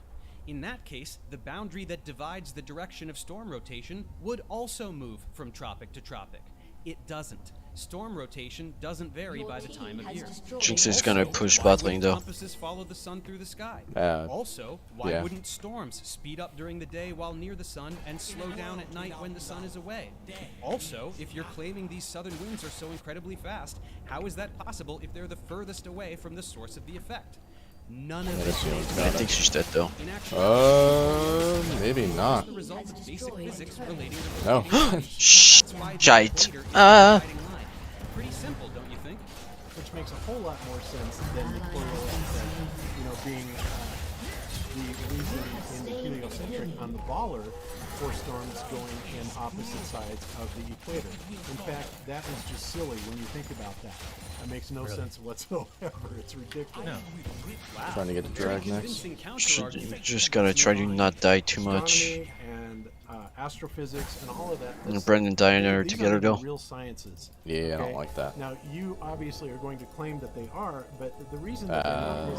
In that case, the boundary that divides the direction of storm rotation would also move from tropic to tropic. It doesn't. Storm rotation doesn't vary by the time of year. Jinx is gonna push bot lane though. Compasses follow the sun through the sky. Also, why yeah. wouldn't storms speed up during the day while near the sun and slow down at night when the sun is away? Also, if you're claiming these southern winds are so incredibly fast, how is that possible if they're the furthest away from the source of the effect? None of this. I think she's dead though. Maybe not. No. Shite. Pretty simple, don't you think? Which makes a whole lot more sense than the correlation that, being the reason in the heliocentric on the baller for storms going in opposite sides of the equator. In fact, that is just silly when you think about that. That makes no sense whatsoever. It's ridiculous. No. Wow. Trying to get the drag next. Just gotta try to not die too much. Astronomy and astrophysics and all of that. And Brendan and Diana are together though. Real sciences. Yeah, I don't like that. Now you obviously are going to claim that they are, but the reason that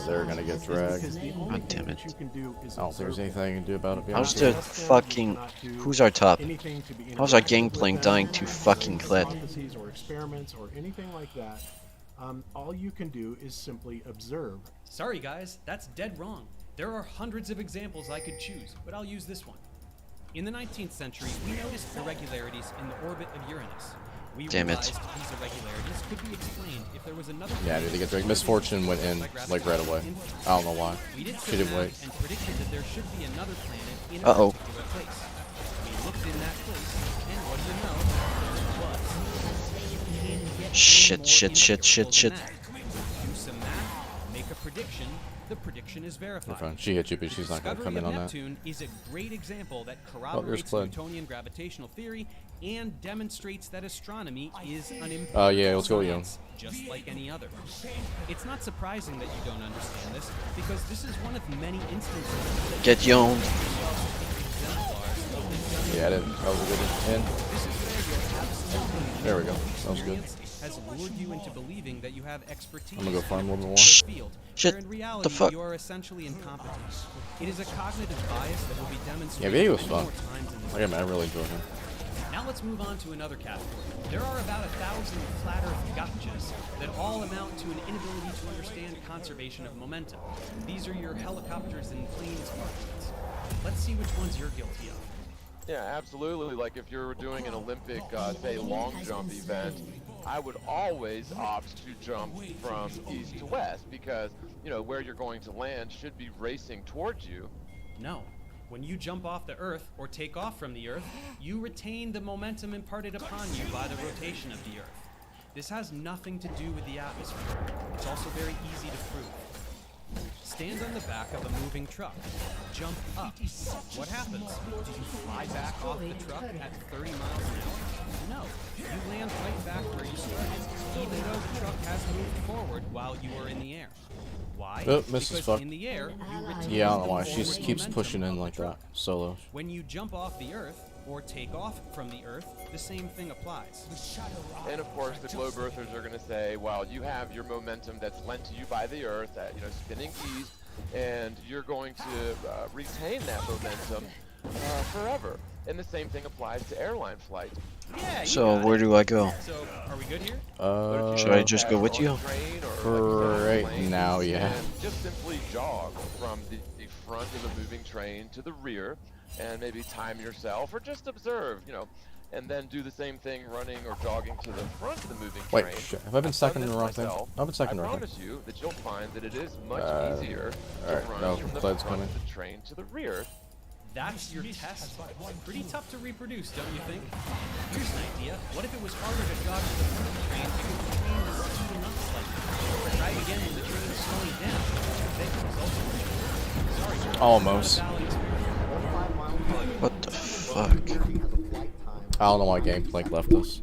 they're gonna get dragged. God damn it. you can do is I don't think there's anything I can do about it. How's the fucking... Who's our top? How's our gangplank dying to fucking Kled? Or experiments or anything like that. All you can do is simply observe. Sorry guys, that's dead wrong. There are hundreds of examples I could choose, but I'll use this one. In the 19th century, we noticed irregularities in the orbit of Uranus. We realized these irregularities could be explained if there was another... Yeah, dude, they get dragged. Misfortune went in, like, right away. I don't know why. We did She didn't wait. and predicted that there should be another planet in a particular place. We looked in that place, and what do you know? There it was. Shit. Do some math, make a prediction. The prediction is verified. Fine. She hit you, but she's not going to come in on that. Neptune is a great example that corroborates Newtonian gravitational theory and demonstrates that astronomy is an important yeah, let's go with you. just like any other. It's not surprising that you don't understand this, because this is one of many instances. Get yoned. Yeah, that was a good one. There we go. That was good. Has lured you into believing that you have expertise. I'm gonna go farm a little more. Field, Shit. where in reality, The fuck? you are essentially incompetent. It is a cognitive bias that will be Yeah, demonstrated Baby was many fun. more times in this Like, I really enjoyed him. Now let's move on to another category. There are about 1,000 flat Earth gotchas that all amount to an inability to understand conservation of momentum. These are your helicopters and planes arguments. Let's see which ones you're guilty of. Yeah, absolutely. Like if you're doing an Olympic, say, long jump event, I would always opt to jump from east to west because, where you're going to land should be racing towards you. No. When you jump off the Earth or take off from the Earth, you retain the momentum imparted upon you by the rotation of the Earth. This has nothing to do with the atmosphere. It's also very easy to prove. Stand on the back of a moving truck. Jump up. What happens? Do you fly back off the truck at 30 miles an hour? No. You land right back where you started, even though the truck has moved forward while you are in the air. Why? Oh, Mrs. Because Fuck. in the air, you retain Yeah, I don't know why. She forward keeps momentum pushing in of the like truck. that. Solo. When you jump off the Earth, or take off from the Earth, the same thing applies. And of course, the globe earthers are going to say, well, you have your momentum that's lent to you by the Earth, spinning east, and you're going to retain that momentum forever. And the same thing applies to airline flight. Yeah, So where do I go? So, are we good here? Should I just go with you? Right now, yeah. And just simply jog from the front of a moving train to the rear, and maybe time yourself, or just observe, and then do the same thing running or jogging to the front of the moving train. Wait, shit. Have I been second in the wrong thing? I've been second in the I wrong thing. promise you that you'll find that it is much easier to alright, run no, from the Clyde's front coming. of the train to the rear. That's your test. Pretty tough to reproduce, don't you think? Here's an idea. What if it was harder to jog to the front of the train because the train was speeding up slightly? Try again when the train is slowing down. Sorry. Almost. What the fuck? I don't know why Gameplank left us.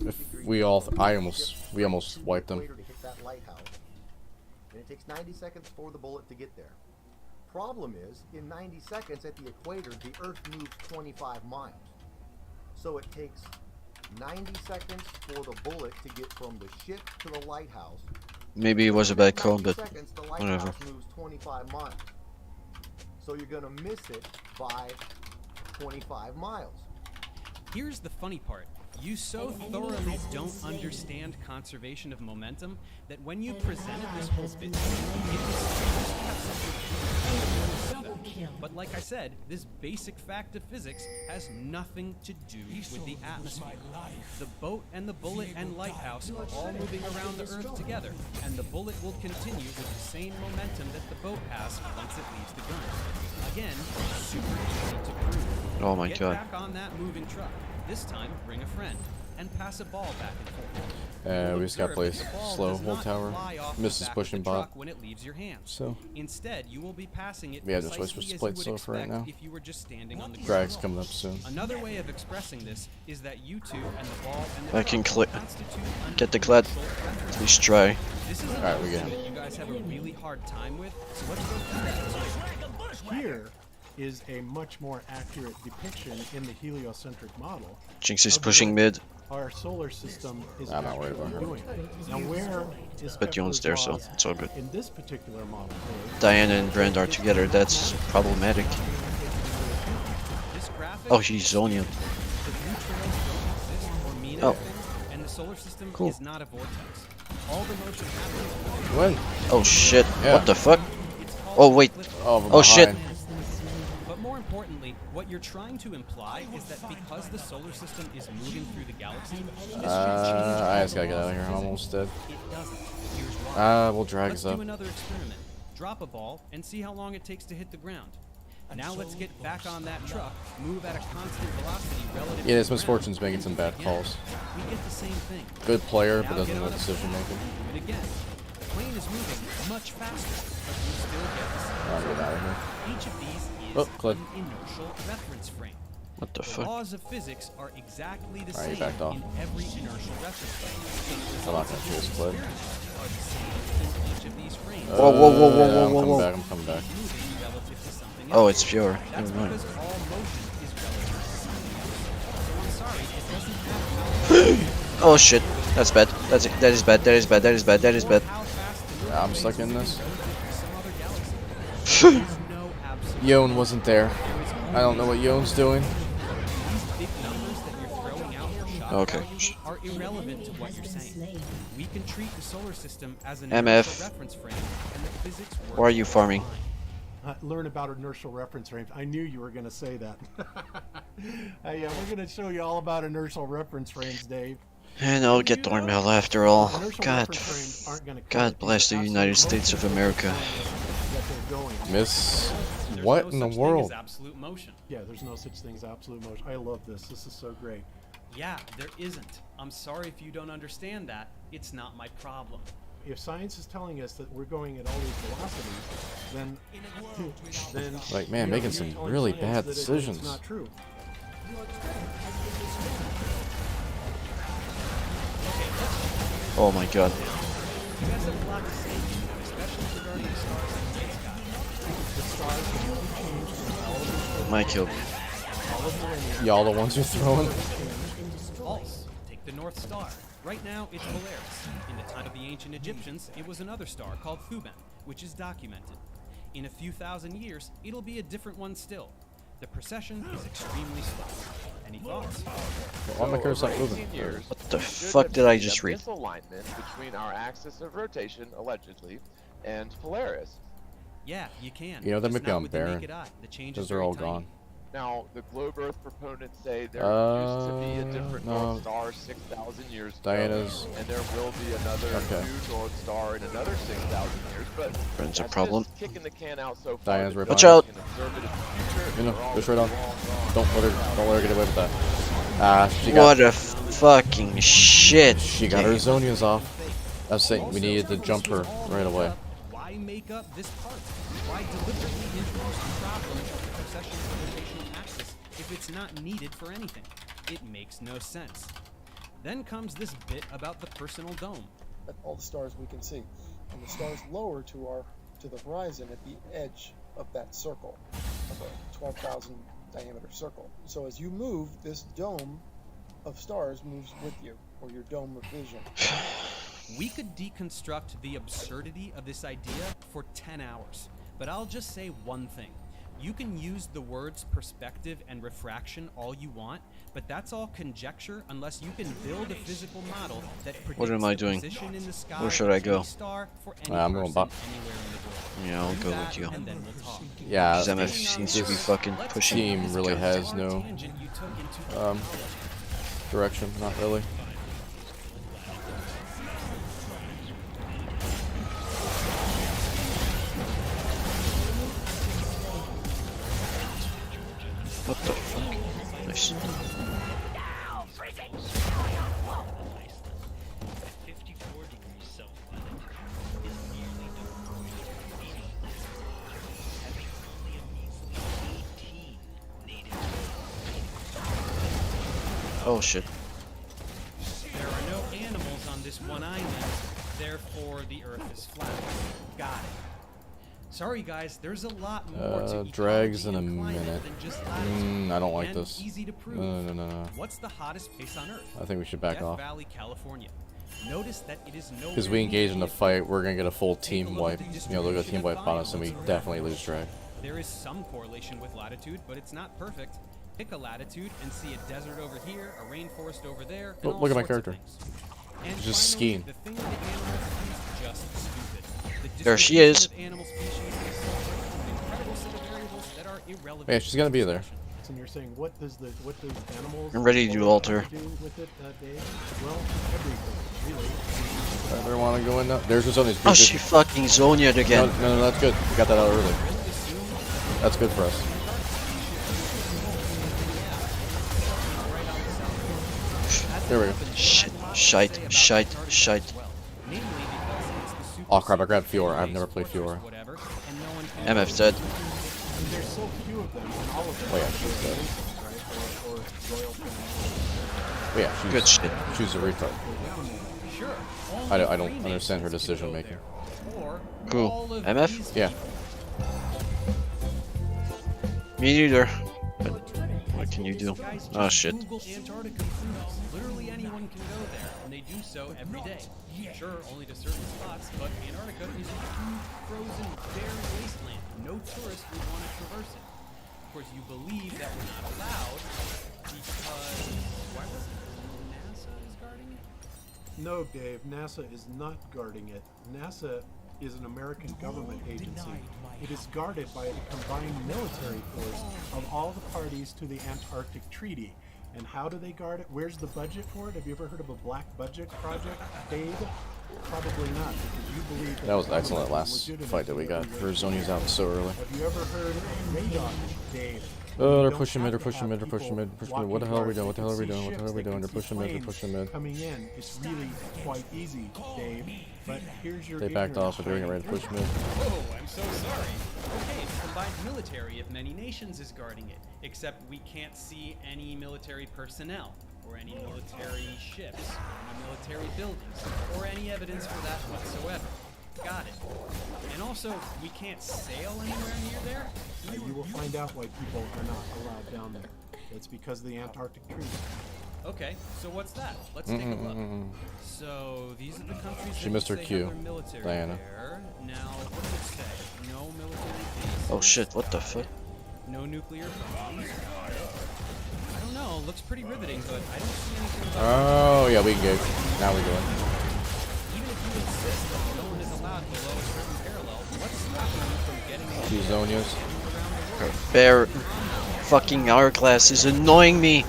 If we almost wiped them. To hit that lighthouse, and it takes 90 seconds for the bullet to get there. Problem is, in 90 seconds at the equator, the Earth moves 25 miles. So it takes 90 seconds for the bullet to get from the ship to the lighthouse. Maybe it was a bad call, 90 but seconds, the whatever. lighthouse moves 25 miles. So you're going to miss it by 25 miles. Here's the funny part. You so thoroughly don't understand conservation of momentum that when you presented this whole bit, it was but like I said, this basic fact of physics has nothing to do with the atmosphere. The boat and the bullet and lighthouse are all moving around the Earth together, and the bullet will continue with the same momentum that the boat has once it leaves the gun. Again, super easy to prove. Oh my Get god. back on that moving truck. This time, bring a friend and pass a ball back and forth. We just gotta play slow, hold tower. Misses pushing bot. When it leaves your hands. So instead, you will be passing it yeah, that's why precisely we're as split you would slow for right expect now. if you were just standing on the Drag's ground. coming up soon. Another way of expressing this is that you two and the ball and the I can truck click. constitute an Get the clad. Please try. This is Alright, we get that him. you guys have a really hard time with, so let's go through that. Here is a much more accurate depiction in the heliocentric model. Jinx is of pushing what mid. Our solar system is I'm not worried about her. doing. Now where is But Yone's there, so Kepler's laws it's all good. in this particular model? Diana and Brand are together. That's problematic. Oh, he's Zonia. Oh. And the solar system Cool. is not a vortex. All the motion happens When? Oh shit. Yeah. What the fuck? Oh wait. Oh shit. But more importantly, what you're trying to imply is that because the solar system is moving through the galaxy, I just gotta get out of here. I'm almost dead. it doesn't. Here's why. We'll drag Let's us up. do another experiment. Drop a ball and see how long it takes to hit the ground. Now let's get back on that truck, move at a constant velocity relative Yeah, this to the ground. Misfortune's making some bad calls. We get the same thing. Good player, Now but doesn't get know on a decision plane. making. Do it again. The plane is moving much faster, but you still get the same I'll get result. out of here. Each of these is Oh, Clid. an inertial reference frame. What the The fuck? laws of physics are exactly the Alright, he same backed off. in every inertial reference frame. So the I'm not results gonna of your chase Clid. experiments are the same in each of these frames. Whoa, whoa, whoa, whoa, Yeah, whoa, whoa, whoa. I'm coming back. Moving relative to something Oh, else. it's pure. That's Never mind. because all motion is relative to something else. So I'm sorry, it doesn't matter how Oh shit. That's bad. That is bad. That is bad. That is bad. That is bad. Yeah, I'm stuck in this. some other galaxy. No absolute. Yone wasn't there. I don't know what Yone's doing. These big numbers that you're throwing out for shock Okay. value are irrelevant to what you're saying. We can treat the solar system as an MF. inertial reference frame, and the physics works Why are you farming? Learn about inertial reference frames. I knew you were going to say that. Yeah, we're going to show you all about inertial reference frames, Dave. And I'll get Dormel after all. Inertial God. reference frames aren't going to God bless the United States of America. that they're going. Miss. There's What no in the such thing world? as absolute motion. Yeah, there's no such thing as absolute motion. I love this. This is so great. Yeah, there isn't. I'm sorry if you don't understand that. It's not my problem. If science is telling us that we're going at all these velocities, then Like, man, you know, making you're some telling really science bad that it's decisions. not true. Oh my god. You guys have a lot to say, especially regarding the stars in the night sky. The stars have changed in all of My kill. all of millennia. Y'all the ones who throwing? False. Take the North Star. Right now, it's Polaris. In the time of the ancient Egyptians, it was another star called Thuban, which is documented. In a few thousand years, it'll be a different one still. The procession is extremely slow. Any thoughts? Why am I cursor not moving? What the fuck did I just read? Misalignment between our axis of rotation, allegedly, and Polaris. Yeah, you can. You know, they're Just maybe not on with the Baron. naked eye. The change Because is they're very all tiny. gone. Now, the globe Earth proponents say there used to be a different no. North Star 6,000 years Diana's- ago, and there will be another Okay. new North Star in another 6,000 years, but Friends a that's problem. just kicking the can out so far. Diana's that right Watch nobody out. can observe it in the future. You know, We're all just right on. long gone. Don't let her get away with that. Ah, she got. What a fucking shit. She got her Zonias off. I was saying we needed to jump her right away. Why make up this part? Why deliberately introduce the problem of the precession rotational axis if it's not needed for anything? It makes no sense. Then comes this bit about the personal dome. At all the stars we can see, and the stars lower to the horizon at the edge of that circle, of a 12,000 diameter circle. So as you move, this dome of stars moves with you, or your dome of vision. We could deconstruct the absurdity of this idea for 10 hours, but I'll just say one thing. You can use the words perspective and refraction all you want, but that's all conjecture unless you can build a physical model that predicts What am I the doing? position in the sky Where should I of any go? star for any I'm going person bot. anywhere in the world. Yeah, I'll Do go that, with you. and then we'll talk. Yeah, Because MF seems to be this fucking pushing. team really has no direction, not really. What the fuck? Nice. Oh shit. There are no animals on this one island, therefore the Earth is flat. Got it. Sorry guys, there's a lot more to drags in a ecology and climate minute. than just latitude, I don't like and this. easy to prove. No. What's the hottest place on Earth? I think we should back Death off. Valley, California. Notice that it is nowhere Because we engage in near the fight, we're gonna get a full team wipe. You know, they'll go team wipe on us, and we definitely lose drag. There is some correlation with latitude, but it's not perfect. Pick a latitude and see a desert over here, a rainforest over there, and all Look at my sorts of character. things. And He's just finally, skiing. the thing with the animals is just stupid. The There she distribution is. of animal species is subject to an incredible set of variables that are irrelevant. Yeah, she's gonna be there. And you're saying what does animals I'm ready to alter. do with it, Dave? Well, everything, really. I don't want to go in now. There's his own. Oh, she fucking Zonya'd again. No, that's good. We got that out early. That's good for us. There we go. Shite. Oh crap, I grabbed Fiora. I've never played Fiora. MF's dead. There's so few of them, and all of them Oh yeah, she's dead. or royal Oh yeah, she's Good shit. She's a retard. I don't understand her decision making. Cool. MF? Yeah. Me neither. But what can you do? Oh shit. Google Antarctica cruise. Literally anyone can go there, and they do so every day. Sure, only to certain spots, but Antarctica is a huge, frozen, barren wasteland. No tourist would want to traverse it. Of course, you believe that we're not allowed because why was it NASA is guarding it? No, Dave, NASA is not guarding it. NASA is an American government agency. It is guarded by the combined military force of all the parties to the Antarctic Treaty. And how do they guard it? Where's the budget for it? Have you ever heard of a black budget project, Dave? Probably not, because you believe That was excellent last fight that we got. Her Zonya's out so early. Have you ever heard of radar, Dave? Oh, they're pushing mid, they're pushing mid. What the hell are we doing? What the hell are we doing? They're pushing mid. Coming in, it's really quite easy, Dave. But here's your They backed off, but they're getting ready to push mid. Oh, I'm so sorry. Okay, it's combined military if many nations is guarding it, except we can't see any military personnel, or any military ships, or any military buildings, or any evidence for that whatsoever. Got it. And also, we can't sail anywhere near there? You will find out why people are not allowed down there. It's because of the Antarctic Treaty. Okay, so what's that? Let's take a look. So, these are the countries She that missed her say have cue, their military Diana. there. Now, what does it say? No military bases. Oh shit, what the fuck? No nuclear bombs. I don't know, looks pretty riveting, but I don't see anything about Oh yeah, we can go. Now we go. even if you insist that no one is allowed below a certain parallel, what's stopping you from getting Two Zonias. Her bare fucking hourglass is annoying me.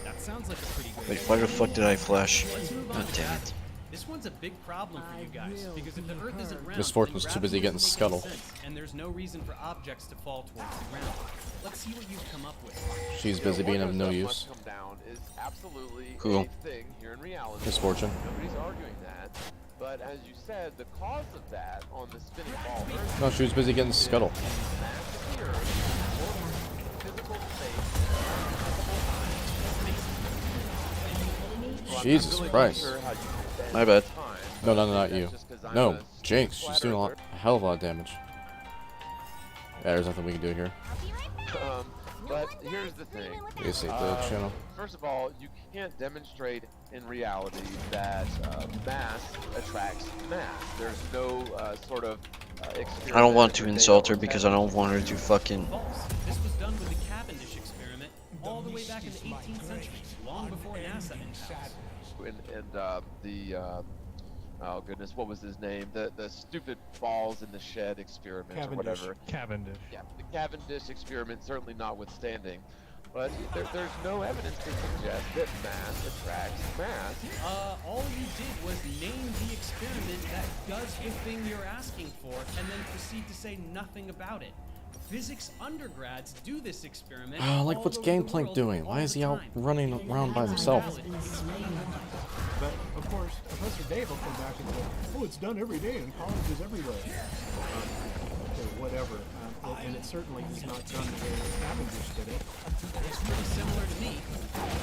That sounds like a pretty good Wait, why the fuck did I flash? God damn it. This one's a big problem for you guys, because if the Earth isn't round, Miss Fortune's then too busy gravity getting doesn't make scuttled. sense, and there's no reason for objects to fall towards the ground. Let's see what you've come up with. She's busy being of no use. Come down is absolutely Cool. a thing here in reality. Misfortune. Nobody's arguing that. But as you said, the cause of that on the spinning ball No, she was busy getting scuttled. Jesus Christ. My bad. No, not you. No, Jinx. She's doing a hell of a lot of damage. Yeah, there's nothing we can do here. But here's the thing. Basic the channel. First of all, you can't demonstrate in reality that mass attracts mass. There's no sort of experiment. I don't want to or insult data her or because I don't want her to fucking. False. This was done with the Cavendish experiment all the way back in the 18th century, long before NASA in-house. Oh goodness, what was his name? The stupid balls in the shed experiment or whatever. Cavendish. Yeah, the Cavendish experiment certainly notwithstanding. But there's no evidence to suggest that mass attracts mass. All you did was name the experiment that does the thing you're asking for and then proceed to say nothing about it. Physics undergrads do this experiment. Like, what's Gangplank doing? Why is he out running around by himself? But, of course, Professor Dave will come back and go, oh, it's done every day in colleges everywhere. Okay, whatever. And it certainly is not done the way Cavendish did it. It's pretty similar to me.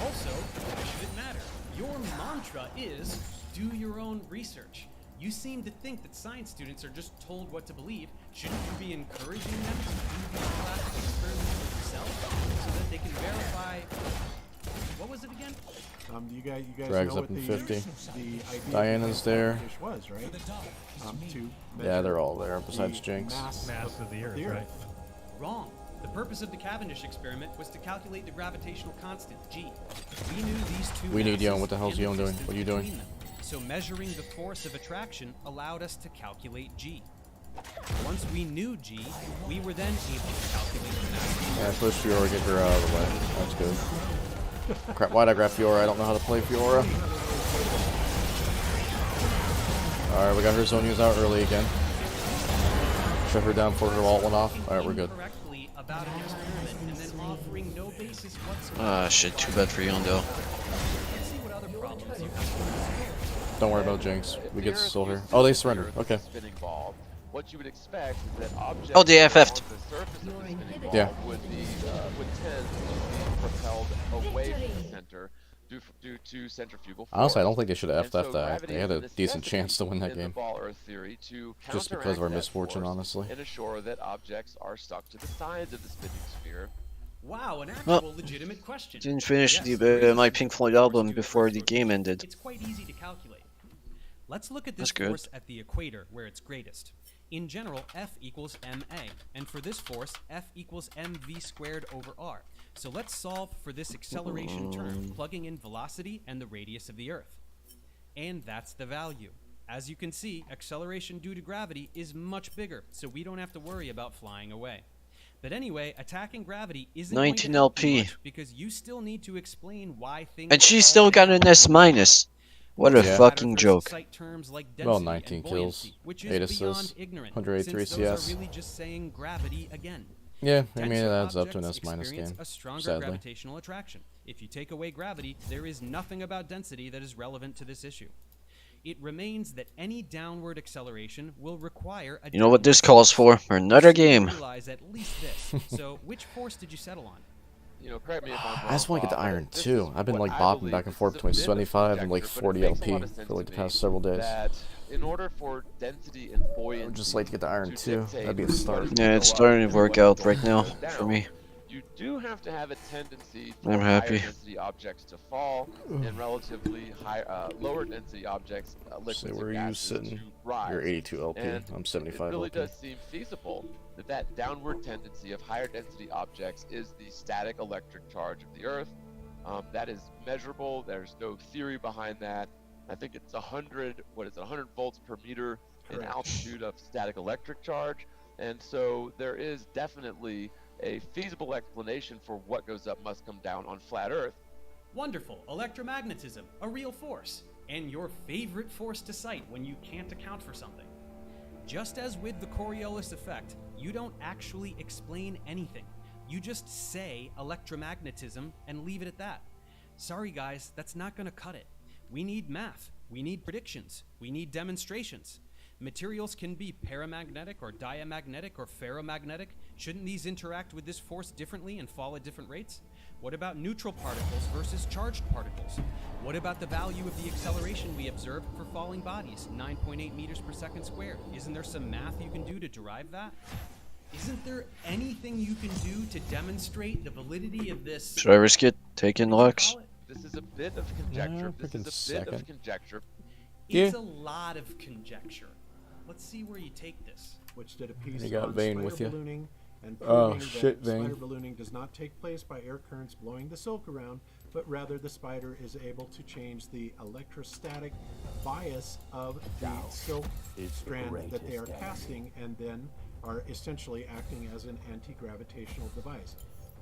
Also, why should it matter? Your mantra is, do your own research. You seem to think that science students are just told what to believe. Shouldn't you be encouraging them to do these classic experiments for themselves so that they can verify... What was it again? You guys Drags know up what in the 50. idea Diana's there. was, right? Yeah, they're all there besides Jinx. Mass of the Earth, right? Wrong. The purpose of the Cavendish experiment was to calculate the gravitational constant, G. We knew these two We need masses Yon. What the hell's and the Yon doing? distance What are you doing? between them. So measuring the force of attraction allowed us to calculate G. Once we knew G, we were then able to calculate the mass. Yeah, push Fiora, get her out of the way. That's good. Crap, why'd I grab Fiora? I don't know how to play Fiora. Alright, we got her Zonias out early again. Shut her down before her ult went off. Alright, we're good. Ah, shit, too bad for Yondo. Don't worry about Jinx. We get still here. Oh, they surrendered. Okay. What you would expect is that objects Oh, they FF'd. on the surface of the spinning ball Yeah. would tend to be propelled away from the center due to centrifugal force. Honestly, I don't think they should have And so FF'd that. gravity They had is a decent necessity chance to win that in the game. ball-earth theory to Just because of our counteract that misfortune, force honestly. and assure that objects are stuck to the sides of the spinning sphere. Wow, an actual Well, legitimate question. Didn't finish Yes, my Pink Floyd album before the game ended. It's quite easy to calculate. Let's look at this That's good. force at the equator, where it's greatest. In general, F equals ma, and for this force, F equals mv squared over r. So let's solve for this acceleration term, plugging in velocity and the radius of the Earth. And that's the value. As you can see, acceleration due to gravity is much bigger, so we don't have to worry about flying away. But anyway, attacking gravity isn't 19 going to help you LP. much because you still need to explain why things And she fall still got down. an S minus. What a Yeah. fucking joke. Cite terms like Well, density 19 and kills, buoyancy, which 8 is beyond assists, ignorant, 183 since those CS. are really just saying gravity again. Yeah, I mean, it Denser adds up to an objects S minus experience game, a stronger sadly. gravitational attraction. If you take away gravity, there is nothing about density that is relevant to this issue. It remains that any downward acceleration will require a You know what this downward calls for? force. Another You game. realize at least this. So, which force did you settle on? You know, correct me if I'm wrong, I just want to get the Bob, iron this too. is I've been what like I bopping believe. back and This forth is a between bit of a 75 and like conjecture, but 40 it makes a LP lot of sense for like to the me past several days. That in order for density and buoyancy, I would just like to get the iron to too. dictate That'd be a what start. is Yeah, gonna it's go up starting to and work what is out going right to now go for down, me. you do have to have a tendency for I'm higher happy. density objects to fall and relatively lower density objects, liquids Say, and where are you gases sitting? to rise. You're 82 LP. And I'm 75 it really LP. does seem feasible that downward tendency of higher density objects is the static electric charge of the Earth. That is measurable. There's no theory behind that. I think it's 100 volts per meter in Correct. altitude of static electric charge. And so there is definitely a feasible explanation for what goes up must come down on flat Earth. Wonderful. Electromagnetism, a real force, and your favorite force to cite when you can't account for something. Just as with the Coriolis effect, you don't actually explain anything. You just say electromagnetism and leave it at that. Sorry guys, that's not gonna cut it. We need math, we need predictions, we need demonstrations. Materials can be paramagnetic or diamagnetic or ferromagnetic. Shouldn't these interact with this force differently and fall at different rates? What about neutral particles versus charged particles? What about the value of the acceleration we observed for falling bodies, 9.8 meters per second squared? Isn't there some math you can do to derive that? Isn't there anything you can do to demonstrate the validity of this? Should I risk it? Taking Lux? This is a bit of conjecture. This is a bit of conjecture. It's a lot of conjecture. Let's see where you take this. Which did a piece You got on Vane spider with you. ballooning and Oh, proving shit, that Vane. spider ballooning does not take place by air currents blowing the silk around, but rather the spider is able to change the electrostatic bias of the silk strand that they are casting, and then are essentially acting as an anti-gravitational device.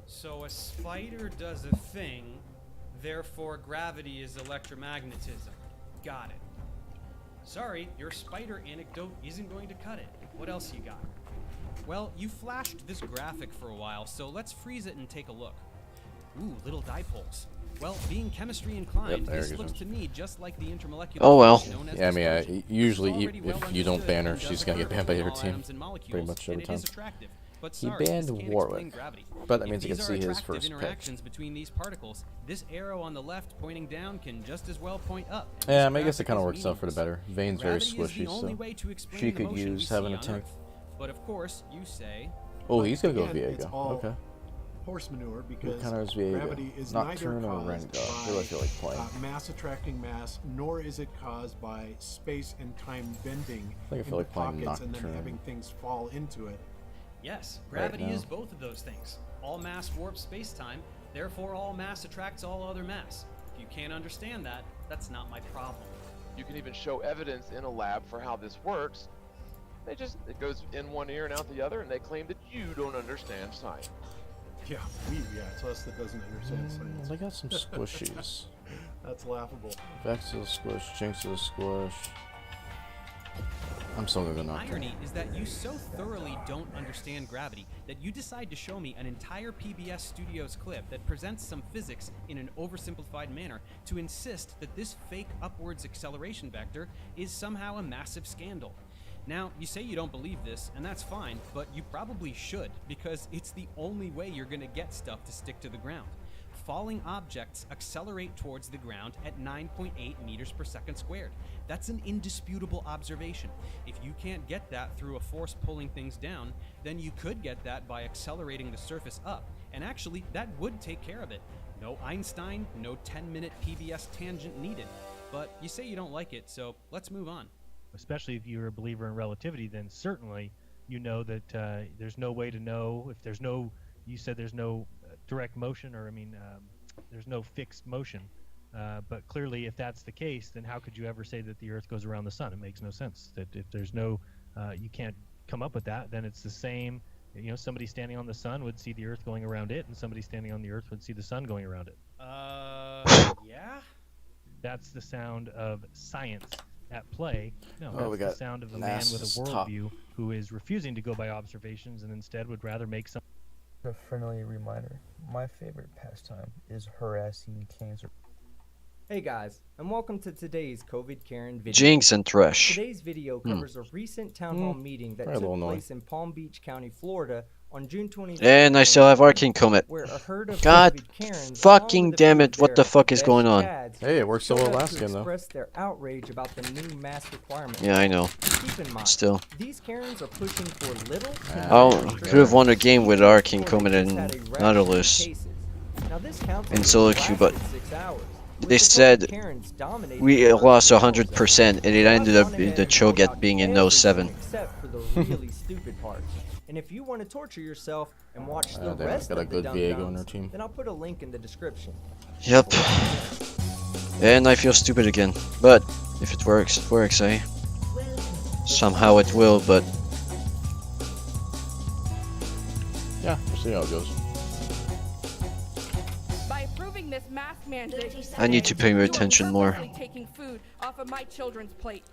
So a spider does a thing, therefore gravity is electromagnetism. Got it. Sorry, your spider anecdote isn't going to cut it. What else you got? Well, you flashed this graphic for a while, so let's freeze it and take a look. Ooh, little dipoles. Well, being chemistry inclined, there this it looks is. to me just like the intermolecular Oh, well. force known as Yeah, I mean, dispersion. usually It's already well if you don't ban her, understood she's and gonna get banned by does her all team. atoms and molecules, Pretty much every and it time. is attractive. But He sorry, banned this can't Warwick. explain gravity. But that If means you these can are see his attractive first pick. interactions between these particles, this arrow on the left pointing down can just as well point up. and Yeah, I this mean, I guess it graphic kind of is works out for the better. Vane's very Gravity is the squishy, only so way to explain she the could motion we use see having a on tank. Earth. But of course, you say, Oh, he's gonna go Again, it's Viego. all Okay. horse manure because kind of is Viego? gravity is Nocturne neither or caused Rengar? Who do I feel like playing? mass attracting mass, nor is it caused by space and time bending I think I feel into like playing pockets and then Nocturne. having things fall into it. yes, Right gravity now. is both of those things. All mass warps space-time, therefore all mass attracts all other mass. If you can't understand that, that's not my problem. You can even show evidence in a lab for how this works. It goes in one ear and out the other, and they claim that you don't understand science. Yeah, it's us that doesn't understand science. They got some squishies. That's laughable. Vex is a squish, Jinx is a squish. I'm still gonna go Nocturne. Irony is that you so thoroughly don't understand gravity that you decide to show me an entire PBS Studios clip that presents some physics in an oversimplified manner to insist that this fake upwards acceleration vector is somehow a massive scandal. Now, you say you don't believe this, and that's fine, but you probably should, because it's the only way you're gonna get stuff to stick to the ground. Falling objects accelerate towards the ground at 9.8 meters per second squared. That's an indisputable observation. If you can't get that through a force pulling things down, then you could get that by accelerating the surface up. And actually, that would take care of it. No Einstein, no 10-minute PBS tangent needed. But you say you don't like it, so let's move on. Especially if you're a believer in relativity, then certainly you know that there's no way to know if there's no. You said there's no direct motion, or there's no fixed motion. But clearly, if that's the case, then how could you ever say that the Earth goes around the sun? It makes no sense. That if there's no, you can't come up with that. Then it's the same. You know, somebody standing on the sun would see the Earth going around it, and somebody standing on the Earth would see the sun going around it. Yeah. That's the sound of science at play. No, Oh, we that's got the sound of a man with a NASA's top. worldview who is refusing to go by observations and instead would rather make some. A friendly reminder, my favorite pastime is harassing cancer. Hey guys, and welcome to today's COVID Karen video. Jinx and Thresh. Today's video covers a recent town hall meeting that Probably a took little place in Palm Beach County, Florida on June 20th. And I still have Arcane Comet. Where a herd of God COVID Karens, fucking along with a damn few it, what of the their fuck is best going on? chads, Hey, it worked so showed well up last to game, though. express their outrage about the new mask requirement. Yeah, I know. Keep in mind, Still. these Karens are pushing for little to Oh, no could have won a game with Arcane Comet and had a rash of Nautilus cases. Now, this council in solo lasted queue, but 6 hours. they said we lost 100% and it ended up the Cho'Gath being in 07. Except for the really stupid parts. And if you want to torture yourself and watch the Damn, rest got a of the good dumb Viego on their dumbs, team. then I'll put a link in the description. Yep. And I feel stupid again. But if it works, eh? Somehow it will, but yeah, we'll see how it goes. By approving this mask mandate, I need to pay more you are attention more. purposely taking food off of my children's plate.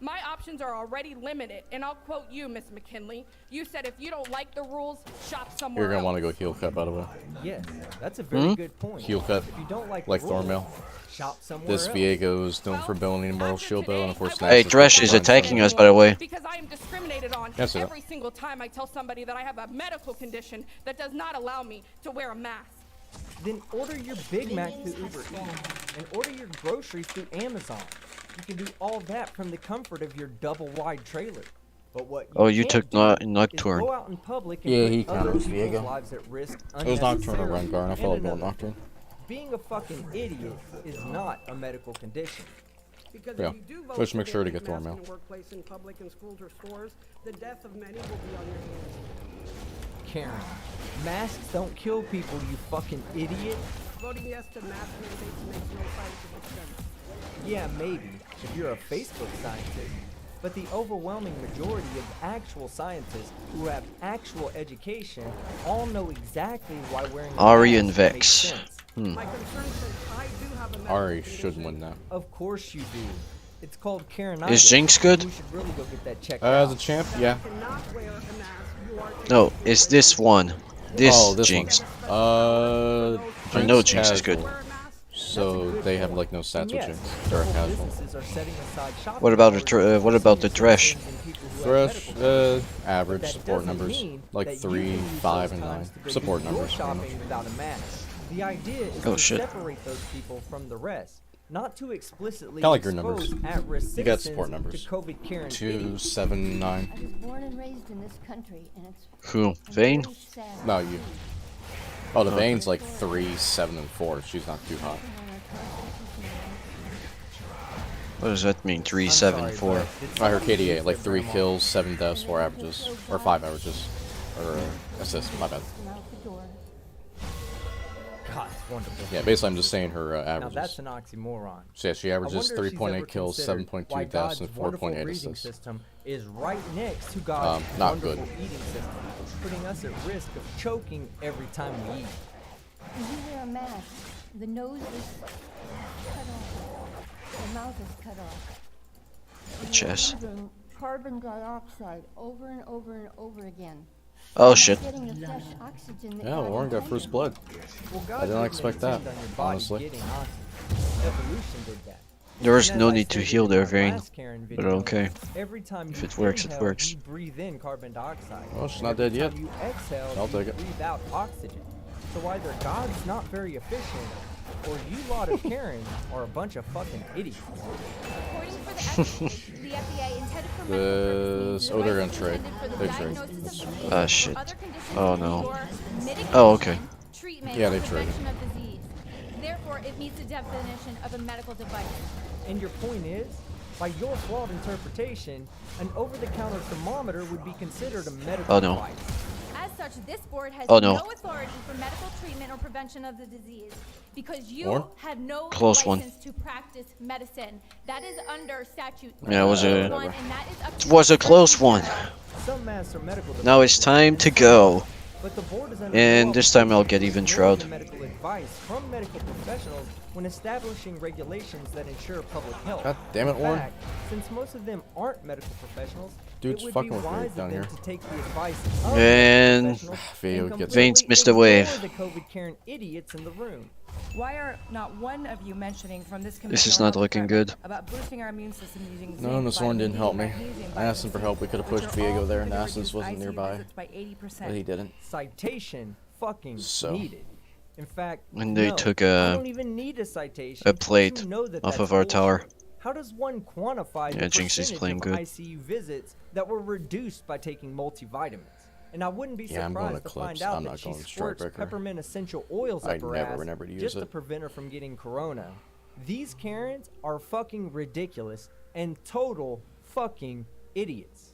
My options are already limited, and I'll quote you, Miss McKinley. You said if you don't like the rules, shop somewhere You're gonna else. want to go heel cut, by the way. Yes, that's a very Hmm? good point. Heel cut, If you don't like like the rules, Thornmail. shop somewhere This else. Viego is known for building Immortal Shield Bow, and of course, Hey, Thresh is attacking us, by the way. Because I am discriminated on Yes, sir. every single time I tell somebody that I have a medical condition that does not allow me to wear a mask. Then order your Big Mac through Uber Eats and order your groceries through Amazon. You can do all that from the comfort of your double-wide trailer. But what Oh, you can't took do is Nocturne. go out in public and Yeah, put he other counters people's Viego. lives at risk It was Nocturne or unnecessarily. Rengar, and I felt like And going another Nocturne. thing, being a fucking idiot is not a medical condition. Because Yeah. if you do vote Just to make sure to ban get the masks mail. in the workplace, in public, in schools or stores, the death of many will be on your hands. Karen, masks don't kill people, you fucking idiot. Voting yes to mask mandates makes no scientific sense. Yeah, maybe, if you're a Facebook scientist. But the overwhelming majority of actual scientists who have actual education all know exactly why wearing a Ari mask and makes Vex. sense. My concern is that I do have a medical Ari condition. should win that. Of course you do. It's called Karenitis. Is Jinx good? You should really go get that checked As out. a champ, yeah. No, it's this one. This, Oh, this Jinx. one. I know Jinx Jinx is good. casual. So they have like no stats with Jinx. They're Local casual. businesses are setting aside shopping What about hours the what about the Thresh? Thresh, average support numbers, like 3, 5, and 9. Support numbers. pretty much. Shopping without a mask. The idea is Oh, to shit. separate those people from the rest, not to explicitly Kinda like your numbers. expose at-risk You got citizens support numbers. to COVID Karen 2, 7, 9. I was born and raised in this country, and it's Who? Vayne? No, you. Oh, the Vayne's like 3, 7, and 4. She's not too hot. What does that mean? 3, 7, 4. I heard KDA, like 3 kills, 7 deaths, 4 averages. Or 5 averages. Or assists, my bad. God, it's wonderful. Yeah, basically I'm just saying her Now averages. that's an oxymoron. So yeah, she I averages wonder if she's 3.8 ever kills, considered 7.2 why deaths, God's and wonderful 4.8 breathing assists. system is right next to God's Not wonderful good. eating system, putting us at risk of choking every time we eat. When you wear a mask, the nose is cut off, the mouth is cut off. Chess. You're breathing carbon dioxide over and over and over again. Oh You're shit. getting the fresh oxygen that Yeah, God Warren got intended. first blood. Well, I God didn't didn't expect that, intend on your body honestly. getting oxygen. Evolution did that. There is And no as I need to said heal in their my vein, last Karen but video, okay. Every time If you it works, it inhale, works. you breathe in carbon dioxide. Well, she's And not every dead yet. time you exhale, I'll you take it. breathe out oxygen. So either God's not very efficient, or you lot of Karens are a bunch of fucking idiots. According for the FDA intended for This. Oh, they're gonna trade. They trade. Ah shit. Oh no. mitigation, Oh okay. treatment, Yeah, or they traded. prevention of disease. Therefore, it meets the definition of a medical device. And your point is, by your flawed interpretation, an over-the-counter thermometer would be considered a medical Oh, no. device. As such, this board has Oh, no. authority for medical treatment or prevention of the disease because you Warren? have no Close one. license to practice medicine. That is under statute. Yeah, it was a 31, and that is up to it was a close one. Some masks are medical Now it's time to go. But the board is under And law this time I'll to get even ignore the Shroud. medical advice from medical professionals when establishing regulations that ensure public health. God damn it, In Warren. fact, since most of them aren't medical professionals, Dude's it would fucking be with me wise of down them here. to take the advice of And medical professionals Veo and gets Vayne's completely missed a wave. ignore the COVID Karen idiots in the room. Why are not one of you mentioning from this This is not looking good. about boosting our immune system using No, zinc, Miss Warren didn't help me. vitamin D, magnesium, I asked him for help. We could have pushed which are all Viego there, and proven to Aston's reduce wasn't ICU nearby. visits by 80%. But he didn't. Citation fucking So. needed. In fact, And they no, took I don't even need a citation a to plate know that off that's of our bullshit. tower. How does one quantify Yeah, the Jinx is percentage playing of good. ICU visits that were reduced by taking multivitamins? And I wouldn't be Yeah, I'm going surprised to to find Clips. out I'm that not she going squirts Strikebreaker. peppermint essential oils I up her never ass remember to use just to it. prevent her from getting corona. These Karens are fucking ridiculous and total fucking idiots.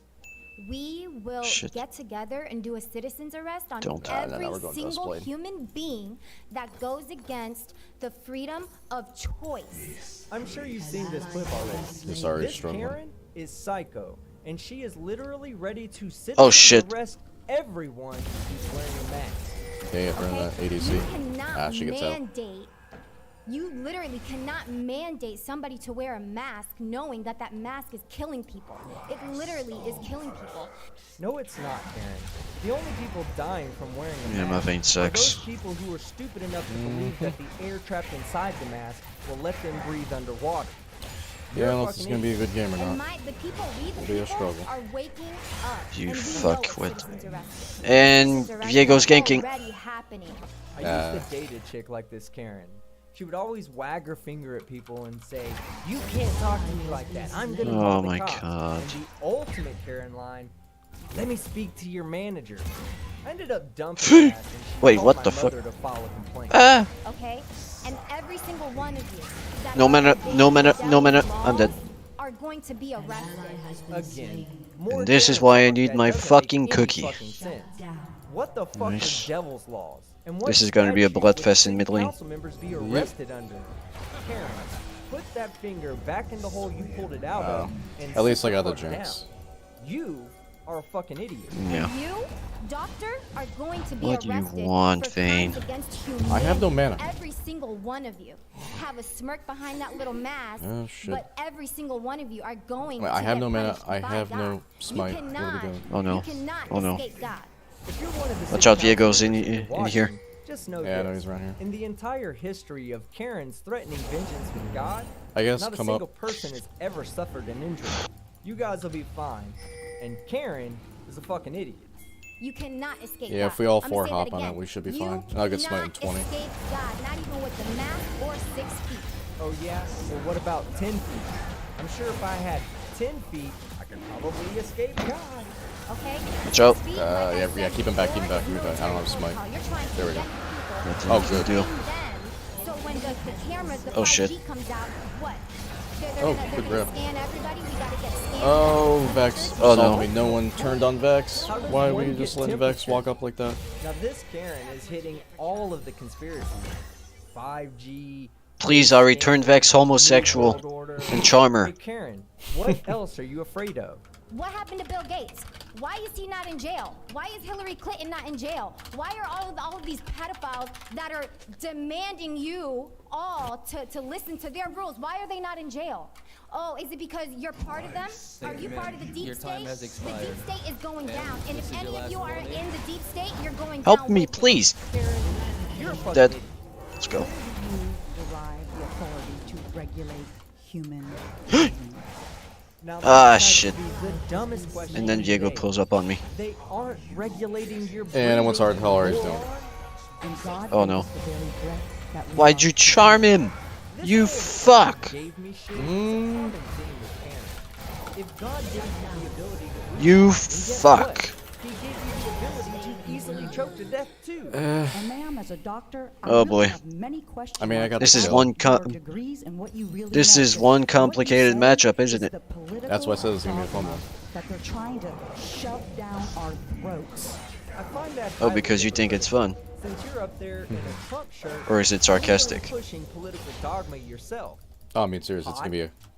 We will Shit. get together and do a citizen's arrest on Don't. no, every we're going single Duskblade. human being that goes against the freedom of choice. I'm sure you've seen this clip already. This already This struggling. Karen is psycho, and she is literally ready to Oh, shit. arrest everyone who's wearing a mask. Okay, run that ADC. You cannot She gets out. mandate. You literally cannot mandate somebody to wear a mask knowing that that mask is killing people. It literally is killing people. No, it's not, Karen. The only people dying from wearing a Yeah, mask my vein are sucks. those people who are stupid enough to believe that the air trapped inside the mask will let them breathe underwater. You're Yeah, a unless it's fucking going to be a good game or And not. the people, we the It'll be a people, struggle. are waking up. You and we fuck know with- it's citizens arrest. And Citizens arrest Viego's is ganking. already happening. I used to date a chick like this Karen. She would always wag her finger at people and say, "You can't talk to me like that. I'm gonna Oh call the my cops." God. And the ultimate Karen line, "Let me speak to your manager." I ended up dumping her ass and she Wait, told what my the fuck? mother to file a complaint. Okay? And every single one of you that No are minute, no minute, no minute. laws I'm dead. are going to be arrested. Again. And this is why I need my fucking cookie. Fucking sense. What the fuck Nice. are devil's laws? And what This is gonna be a statute blood would fest the in city mid lane. council members be arrested under? Karen, put that finger back in the hole you pulled it out of. And At least sit I got the fuck jinx. down. You are a fucking idiot. Yeah. And you, Doctor, are going to be What do you arrested want, for Vayne? crimes against I have no mana. Every single one of you have a smirk behind that little mask, Oh, shit. but every single one of you are going Wait, to I have get no mana. punished I by have God. no smite. You Where'd cannot, it go? Oh no. You cannot Oh no. escape God. If you're one of the Watch city out, Diego's council in members here. watching, just know Yeah, I know this. he's around here. In the entire history of Karen's threatening vengeance with God, I guess not a come single up. person has ever suffered an injury. You guys will be fine. And Karen is a fucking idiot. You cannot escape Yeah, God. if we all I'ma four say that hop on again. it, we should be You fine. I'll get smite in cannot 20. escape God, not even with the mask or 6 feet. Oh yeah? Well, what about 10 feet? I'm sure if I had 10 feet, I could probably escape God. Okay? Watch out. Yeah, keep him back, keep him back. I don't have smite. There we go. Oh, good. deal. So when the cameras, the Oh, 5G shit. comes out, what? They're Oh, gonna, good they're grab. gonna scan everybody. We gotta get scanned. Oh, Vex. Oh, no. Told me no one turned on Vex. How does Why are one we just get letting Vex temperature? walk up like that? Now this Karen is hitting all of the conspiracies. 5G. Please, Ari, turn Vex homosexual and charm her. Hey Karen, what else are you afraid of? What happened to Bill Gates? Why is he not in jail? Why is Hillary Clinton not in jail? Why are all of these pedophiles that are demanding you all to listen to their rules? Why are they not in jail? Oh, is it because you're part of them? Are you part of the deep Your time state? has The expired. deep state is going down, and if this is your any of last you are warning. in the deep state, you're going Help down me, with them. please. You're a fucking Dead. idiot. Let's go. You derive the authority to regulate human Now, Ah, that has to shit. be the dumbest question And then of the Diego day. pulls up on me. They aren't regulating your And what's hard? How are you doing? and God Oh gave no. us the very breath that we Why'd are you to charm breathe. him? You fuck. Gave me shit. Mm. If God gave you the ability to You breathe, then guess fuck. what? He gave you the ability to easily choke to death too. And ma'am, as a doctor, I Oh, really boy. have many questions. I mean, I got This the is kill. one your degrees and what you really This know. is one What you complicated say matchup, is isn't it? the political That's why I said it's gonna be a fun dogma one. that they're trying to shove down our throats. I find that Oh, highly because you think it's fun. Since you're up there in a Trump shirt, Or is it sarcastic? you're pushing political dogma yourself. Oh, I mean, seriously, it's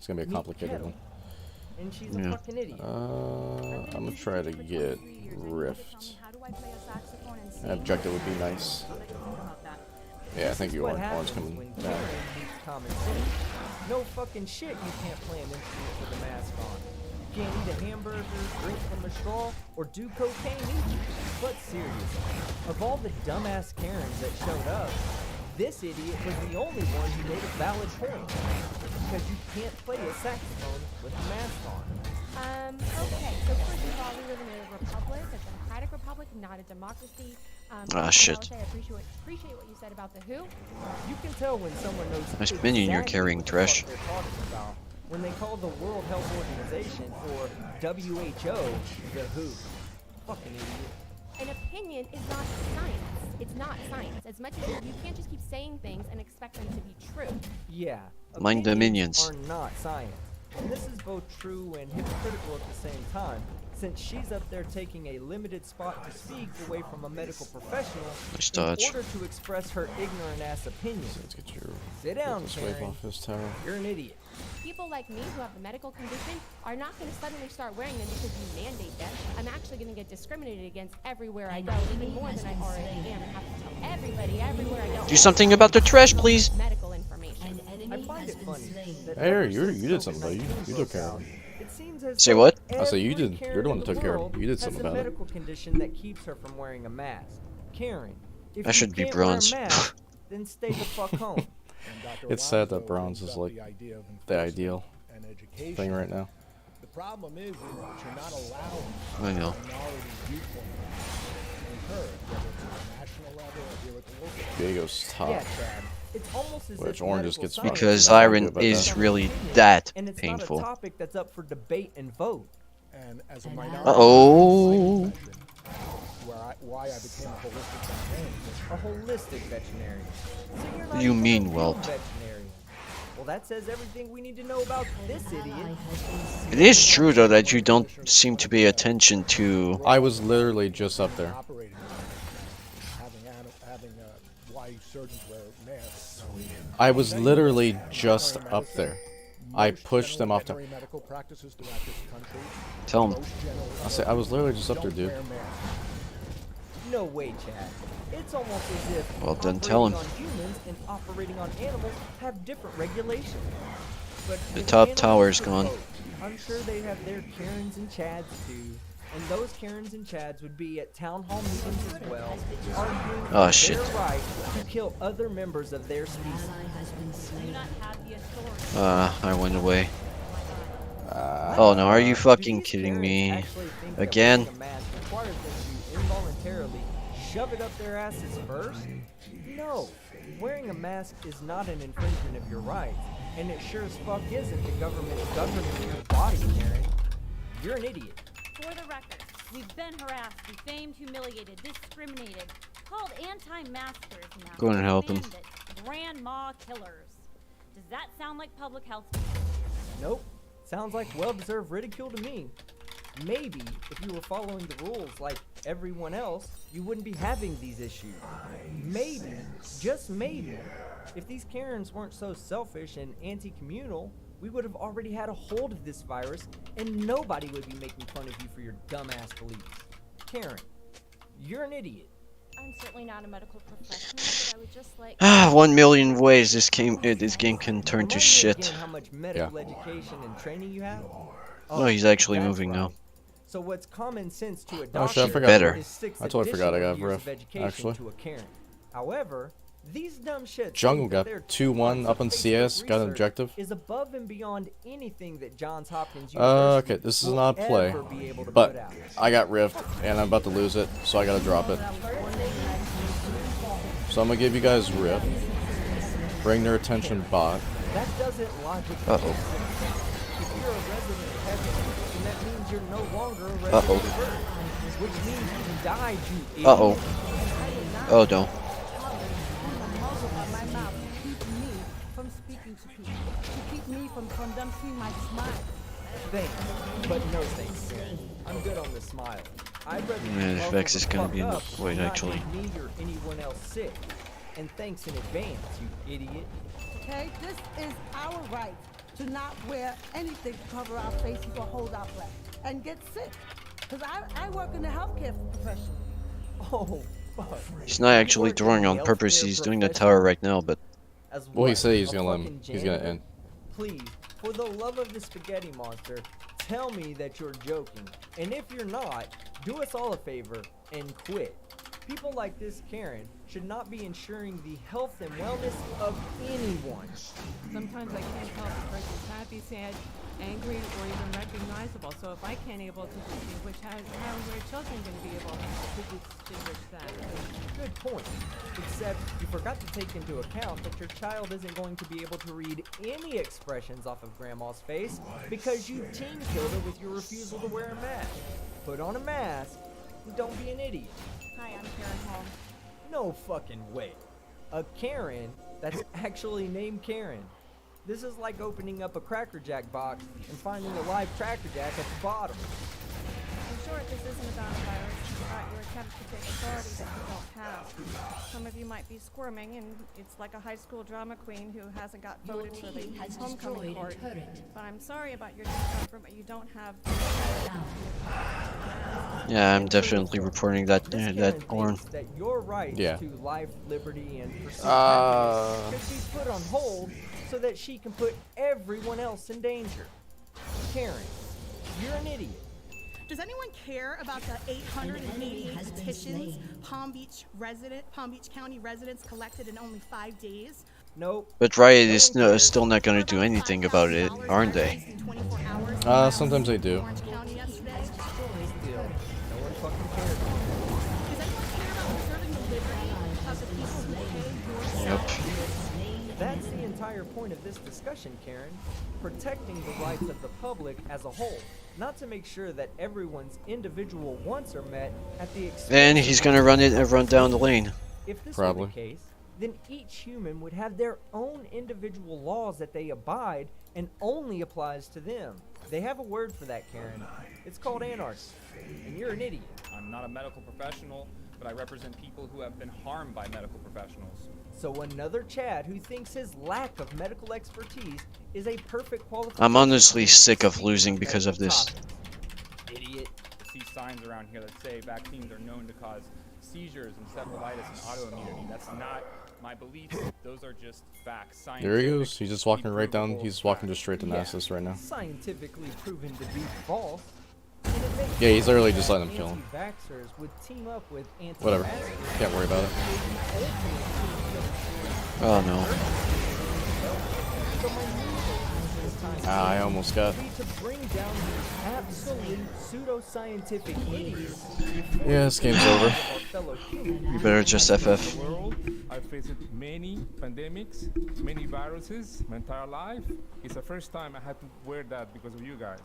gonna be a complicated one. And she's a Yeah. fucking idiot. I'm gonna try to get Rift. Objective would be nice. Yeah, I think you What are. happens Orange coming when down. Karen used common sense? No fucking shit you can't play an instrument with a mask on. You can't eat a hamburger, drink from a straw, or do cocaine either. But seriously, of all the dumbass Karens that showed up, this idiot was the only one who made a valid point. Because you can't play a saxophone with a mask on. Okay, so first of all, we live in a republic, a democratic republic, not a democracy. Ah, shit. I appreciate what you said about the WHO. You can tell when someone knows Nice minion you're exactly carrying, what the Thresh. fuck they're talking about when they call the World Health Organization, or WHO, the WHO. Fucking idiot. An opinion is not science. It's not science. As much as you can't just keep saying things and expect them to be true. Yeah. Mind the opinions minions. are not science. And this is both true and hypocritical at the same time, since she's up there taking a limited spot to speak away from a medical professional Nice in dodge. order to express her ignorant ass opinion. Let's get your Sit down, this wave Karen. off his tower. You're an idiot. People like me who have the medical condition are not going to suddenly start wearing them because you mandate them. I'm actually going to get discriminated against everywhere I go, even more than I already am, and have to tell everybody everywhere I go. Do something about the trash, please. Medical information. I find it funny that Hey, ever you since did something though. You COVID-19 took care of broke him. out, it seems as Say though what? I say you every did. Karen You're the one in that took care of world him. You did has something a about it. medical condition that keeps her from wearing a mask. Karen, if I you should be can't wear a bronze. mask, then stay the fuck home. It's sad that bronze is like the ideal thing right now. The problem is that you're not allowing I know. minority viewpoints to be heard, whether it's at the national level or here at the local level. Diego's top. Yeah, Chad. It's almost as Which if orange just medical gets science fucked. Because Nothing I can do iron about is that. really that and it's painful. not a topic that's up for debate and vote. And as a minority, Uh-oh. why I became a holistic veterinarian. A holistic veterinarian. So you're not You even a mean real whelp. veterinarian. Well, that says everything we need to know about this idiot. It is true though that you don't seem to pay attention to. I was literally just up there. Having why surgeons wear masks. I was literally just up there. I pushed them off to. Medical practices throughout this country. Tell him. I was literally just up there, dude. No way, Chad. It's almost as if Well, then tell him. operating on humans and operating on animals have different regulations. But The if top animals tower's could gone. vote, I'm sure they have their Karens and Chads too. And those Karens and Chads would be at town hall meetings as well, arguing Oh, for shit. their right to kill other members of their species. I went away. Oh no, are you fucking kidding me? Actually think that Again? wearing a mask requires them to involuntarily shove it up their asses first? No. Wearing a mask is not an infringement of your rights, and it sure as fuck isn't the government governing your body, Karen. You're an idiot. For the record, we've been harassed, defamed, humiliated, discriminated, called anti-maskers now. Go and help him. bandits, grandma killers. Does that sound like public health? Nope. Sounds like well-deserved ridicule to me. Maybe if you were following the rules like everyone else, you wouldn't be having these issues. Maybe, just maybe, if these Karens weren't so selfish and anti-communal, we would have already had a hold of this virus and nobody would be making fun of you for your dumbass beliefs. Karen, you're an idiot. I'm certainly not a medical professional, but I would just like. 1 million ways this game can turn to shit. Again, how much medical education and training you have? Oh, he's actually that's moving right. now. So what's common sense to a Oh doctor shit, I forgot. Better. is 6 I totally forgot I additional got years riff, of education actually. to a Karen. However, these dumb shits Jungle think that got their 2-1 up in basic CS, got an research objective. is above and beyond anything that Johns Hopkins Okay, University this is will not a play, ever be able to put but out. I got riffed and I'm about to lose it, so I gotta drop it. So I'm gonna give you guys riff. Bring their attention bot. That doesn't logically Uh-oh. make sense. If you're a resident of heaven, then that means you're no longer a resident Uh-oh. of earth, which means you died, you idiot. Uh-oh. Oh no. My mouth to keep me from speaking to people, to keep me from them seeing my smile. Thanks, but no thanks, Karen. I'm good on the smile. I'd rather you Man, muzzle Vex is the gonna fuck be in the up void, and not actually. make me or anyone else sick. And thanks in advance, you idiot. Okay, this is our right to not wear anything to cover our faces or hold our breath and get sick. Because I work in the healthcare profession. Oh, fuck. He's not actually throwing on purpose. He's doing the tower right now, but As Well, he what, said he's a gonna let him. fucking He's gonna janitor? end. Please, for the love of the spaghetti monster, tell me that you're joking. And if you're not, do us all a favor and quit. People like this Karen should not be ensuring the health and wellness of anyone. Sometimes I can't tell if a person's happy, sad, angry, or even recognizable. So if I can't able to distinguish, how are your children going to be able to distinguish that? Good point. Except you forgot to take into account that your child isn't going to be able to read any expressions off of Grandma's face because you team killed her with your refusal to wear a mask. Put on a mask and don't be an idiot. Hi, I'm Karen Holm. No fucking way. A Karen that's actually named Karen. This is like opening up a Cracker Jack box and finding a live Cracker Jack at the bottom. In short, this isn't about a virus. It's about your attempt to take authority that you don't have. Some of you might be squirming, and it's like a high school drama queen who hasn't got voted for the homecoming court. But I'm sorry about your discomfort, but you don't have. yeah, I'm definitely reporting that that Orn. That your right Yeah. to life, liberty, and pursuit of happiness should be put on hold so that she can put everyone else in danger. Karen, you're an idiot. Does anyone care about the 888 petitions Palm Beach County residents collected in only 5 days? Nope. But Riot is still not gonna do anything about it, aren't they? Sometimes they do. Yep. entire point of this discussion, Karen. Protecting the rights of the public as a whole. Not to make sure that everyone's individual wants are met at the expense. And he's gonna run down the lane. If this Probably. were the case, then each human would have their own individual laws that they abide and only applies to them. They have a word for that, Karen. It's called anarchy. And you're an idiot. I'm not a medical professional, but I represent people who have been harmed by medical professionals. So another Chad who thinks his lack of medical expertise is a perfect qualification. I'm honestly sick of losing because of this. Idiot. I see signs around here that say vaccines are known to cause seizures, encephalitis, and autoimmunity. That's not my beliefs. Those are just facts. There he goes. He's just walking right down. He's walking just straight to Nasus right now. Scientifically proven to be false. Yeah, he's literally just letting him kill him. Anti-vaxxers would team up with Whatever. anti-maskers. Can't worry about it. Oh no. Ah, I almost got. To bring down these absolute pseudoscientific idiots. Yeah, this game's over. You better just FF. I faced many pandemics, many viruses my entire life. It's the first time I had to wear that because of you guys.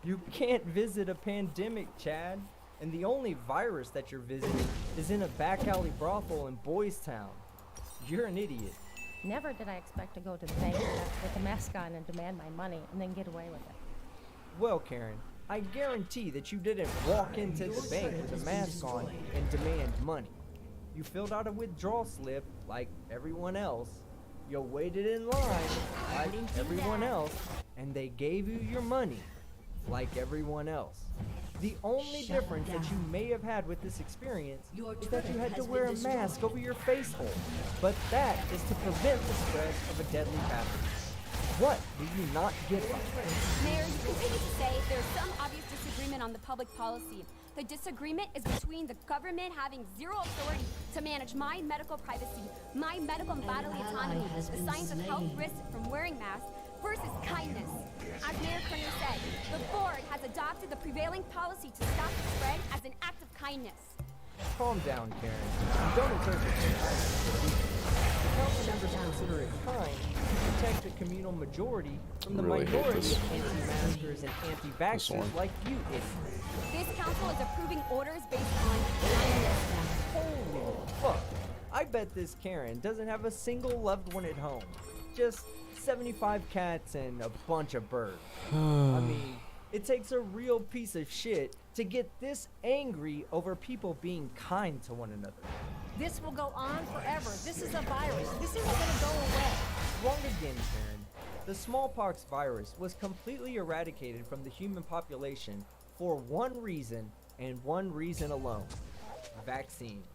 You can't visit a pandemic, Chad. And the only virus that you're visiting is in a back alley brothel in Boys Town. You're an idiot. Never did I expect to go to the bank with a mask on and demand my money and then get away with it. Well, Karen, I guarantee that you didn't walk into the bank with a mask on and demand money. You filled out a withdrawal slip like everyone else. You waited in line like everyone else, and they gave you your money like everyone else. The only difference that you may have had with this experience is that you had to wear a mask over your face hole. But that is to prevent the spread of a deadly pathogen. What do you not get from it? Mayor, you continue to say there's some obvious disagreement on the public policy. The disagreement is between the government having zero authority to manage my medical privacy, my medical and bodily autonomy, the science of health risks from wearing masks, versus kindness. As Mayor Kerner said, the board has adopted the prevailing policy to stop the spread as an act of kindness. Calm down, Karen. You don't interpret it. The council members consider it kind to protect the communal majority from the Really hate minority this. of anti-maskers and anti-vaxxers like you idiots. This council is approving orders based on kindness. Holy fuck. I bet this Karen doesn't have a single loved one at home. Just 75 cats and a bunch of birds. I mean, it takes a real piece of shit to get this angry over people being kind to one another. This will go on forever. This is a virus. This isn't going to go away. Wrong again, Karen. The smallpox virus was completely eradicated from the human population for one reason and one reason alone: vaccines.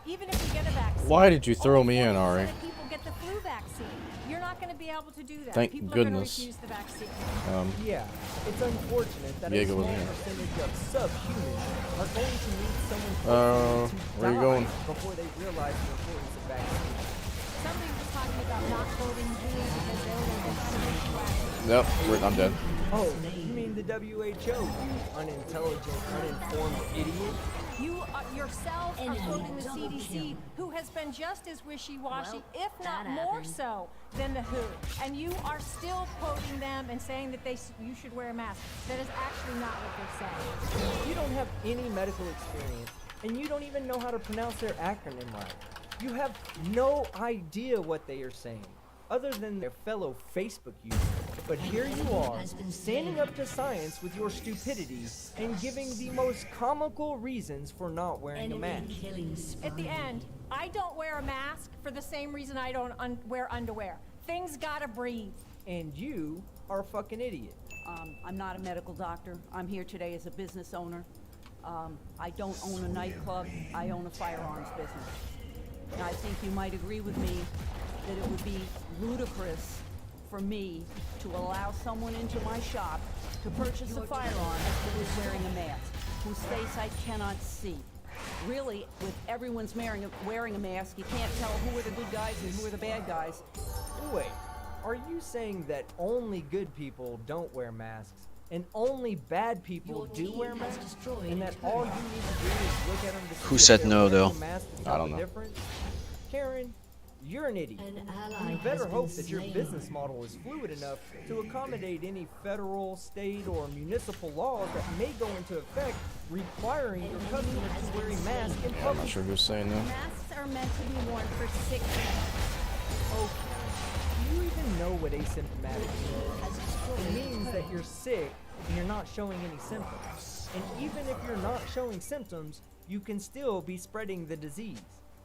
Even if you get a vaccine. Why did you throw me in, Ari? People get the flu vaccine. You're not going to be able to do that. Thank people goodness. are going to refuse the vaccine. Yeah, it's unfortunate that Diego a small was here. percentage of subhumans are going to need someone to where you die going? before they realize the importance of vaccines. Somebody was talking about not voting blue because they were going to Nope, I'm dead. Oh, you mean the WHO, you unintelligent, uninformed idiot? You yourself are quoting the CDC, who has been just as wishy-washy, if not more so, than the WHO. And you are still quoting them and saying that you should wear a mask. That is actually not what they're saying. You don't have any medical experience, and you don't even know how to pronounce their acronym right. You have no idea what they are saying, other than their fellow Facebook users. But here you are, standing up to science with your stupidity and giving the most comical reasons for not wearing a mask. At the end, I don't wear a mask for the same reason I don't wear underwear. Things gotta breathe. And you are a fucking idiot. I'm not a medical doctor. I'm here today as a business owner. I don't own a nightclub. I own a firearms business. And I think you might agree with me that it would be ludicrous for me to allow someone into my shop to purchase a firearm who is wearing a mask, whose face I cannot see. Really, with everyone's wearing a mask, you can't tell who are the good guys and who are the bad guys. Wait, are you saying that only good people don't wear masks and only bad people do wear masks, and that all you need to do is look at them to see Who if said they're no, wearing though? a mask to I tell don't the know. difference? Karen, you're an idiot. And you better hope that your business model is fluid enough to accommodate any federal, state, or municipal laws that may go into effect requiring your customers to wear a mask in I'm public. not sure who's saying that. Masks are meant to be worn for sick people. Okay. Do you even know what asymptomatic means? It means that you're sick and you're not showing any symptoms. And even if you're not showing symptoms, you can still be spreading the disease.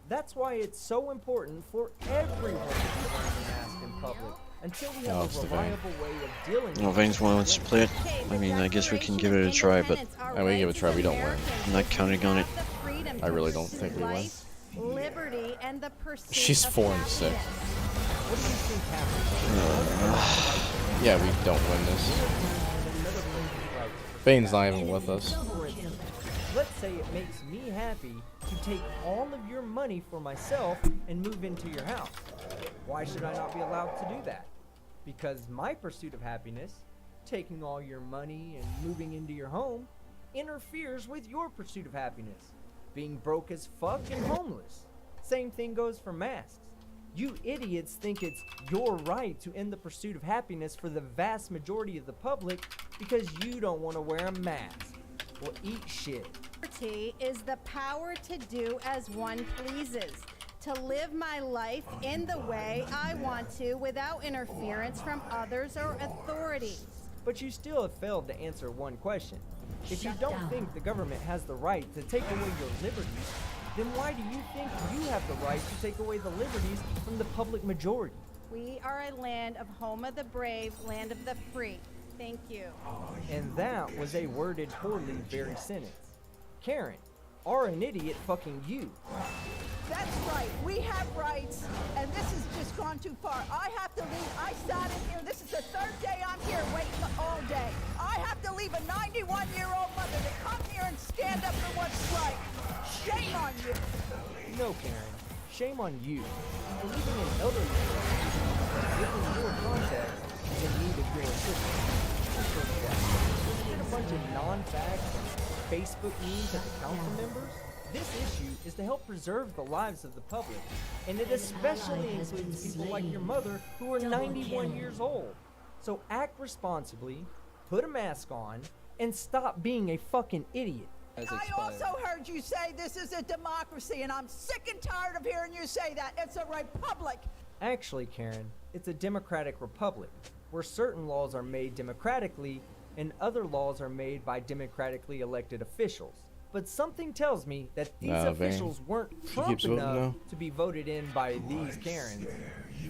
That's why it's so important for everyone to be wearing a mask in public until we have a reliable way of dealing with No, Vane's wants to play it. I mean, I guess we can give it a try, but I mean, give it a try. We don't win. I'm not counting on it. I really don't think we win. Liberty and the pursuit She's of 4 and 6. What do you think happens? Yeah, we don't win this. Vane's not even with us. Let's say it makes me happy to take all of your money for myself and move into your house. Why should I not be allowed to do that? Because my pursuit of happiness, taking all your money and moving into your home, interferes with your pursuit of happiness, being broke as fuck and homeless. Same thing goes for masks. You idiots think it's your right to end the pursuit of happiness for the vast majority of the public because you don't want to wear a mask. Well, eat shit. Liberty is the power to do as one pleases, to live my life in the way I want to without interference from others or authorities. But you still have failed to answer one question. If you don't think the government has the right to take away your liberties, then why do you think you have the right to take away the liberties from the public majority? We are a land of home of the brave, land of the free. Thank you. And that was a worded poorly very sentence. Karen, are an idiot fucking you? That's right. We have rights, and this has just gone too far. I have to leave. I sat in here. This is the 3rd day I'm here waiting all day. I have to leave a 91-year-old mother to come here and stand up for what's right. Shame on you. No, Karen. Shame on you for leaving an elderly person giving your context in need of your assistance. There's a bunch of non-facts and Facebook memes at the council members. This issue is to help preserve the lives of the public, and it especially includes people like your mother who are 91 years old. So act responsibly, put a mask on, and stop being a fucking idiot. I also heard you say this is a democracy, and I'm sick and tired of hearing you say that. It's a republic. Actually, Karen, it's a democratic republic, where certain laws are made democratically and other laws are made by democratically elected officials. But something tells me that these officials weren't Trump enough to be voted in by these Karens.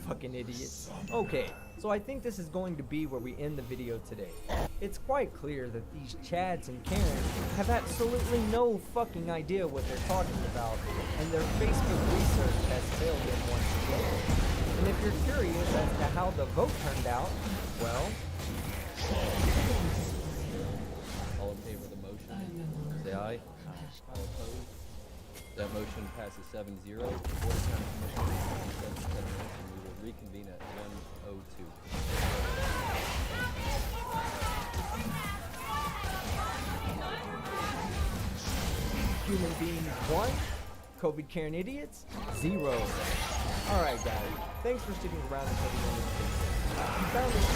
Fucking idiots. Okay, so I think this is going to be where we end the video today. It's quite clear that these Chads and Karens have absolutely no fucking idea what they're talking about, and their Facebook research has failed them once again. And if you're curious as to how the vote turned out, well... All in favor of the motion, say aye. All opposed? That motion passes 7-0. The Board of County Commissioners is in minutes, and we will reconvene at 1:02. Human beings 1, COVID Karen idiots 0. Alright guys, thanks for sticking around until the end of the video. You found this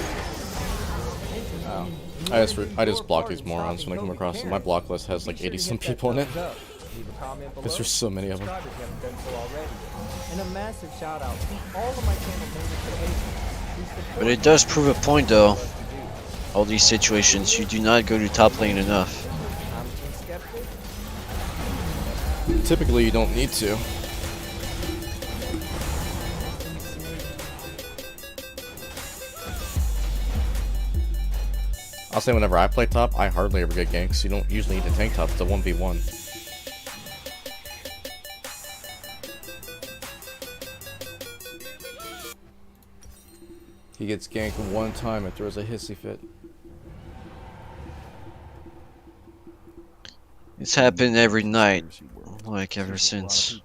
I just block these morons when I come across them. My block list has like 80-some people in it. Because there's so many of them. And a massive shout out to all of my channel members. But it does prove a point though. All these situations, you do not go to top lane enough. Typically, you don't need to. I'll say whenever I play top, I hardly ever get ganks. You don't usually need a tank top. It's a 1v1. He gets ganked one time and throws a hissy fit. It's happened every night, like ever since.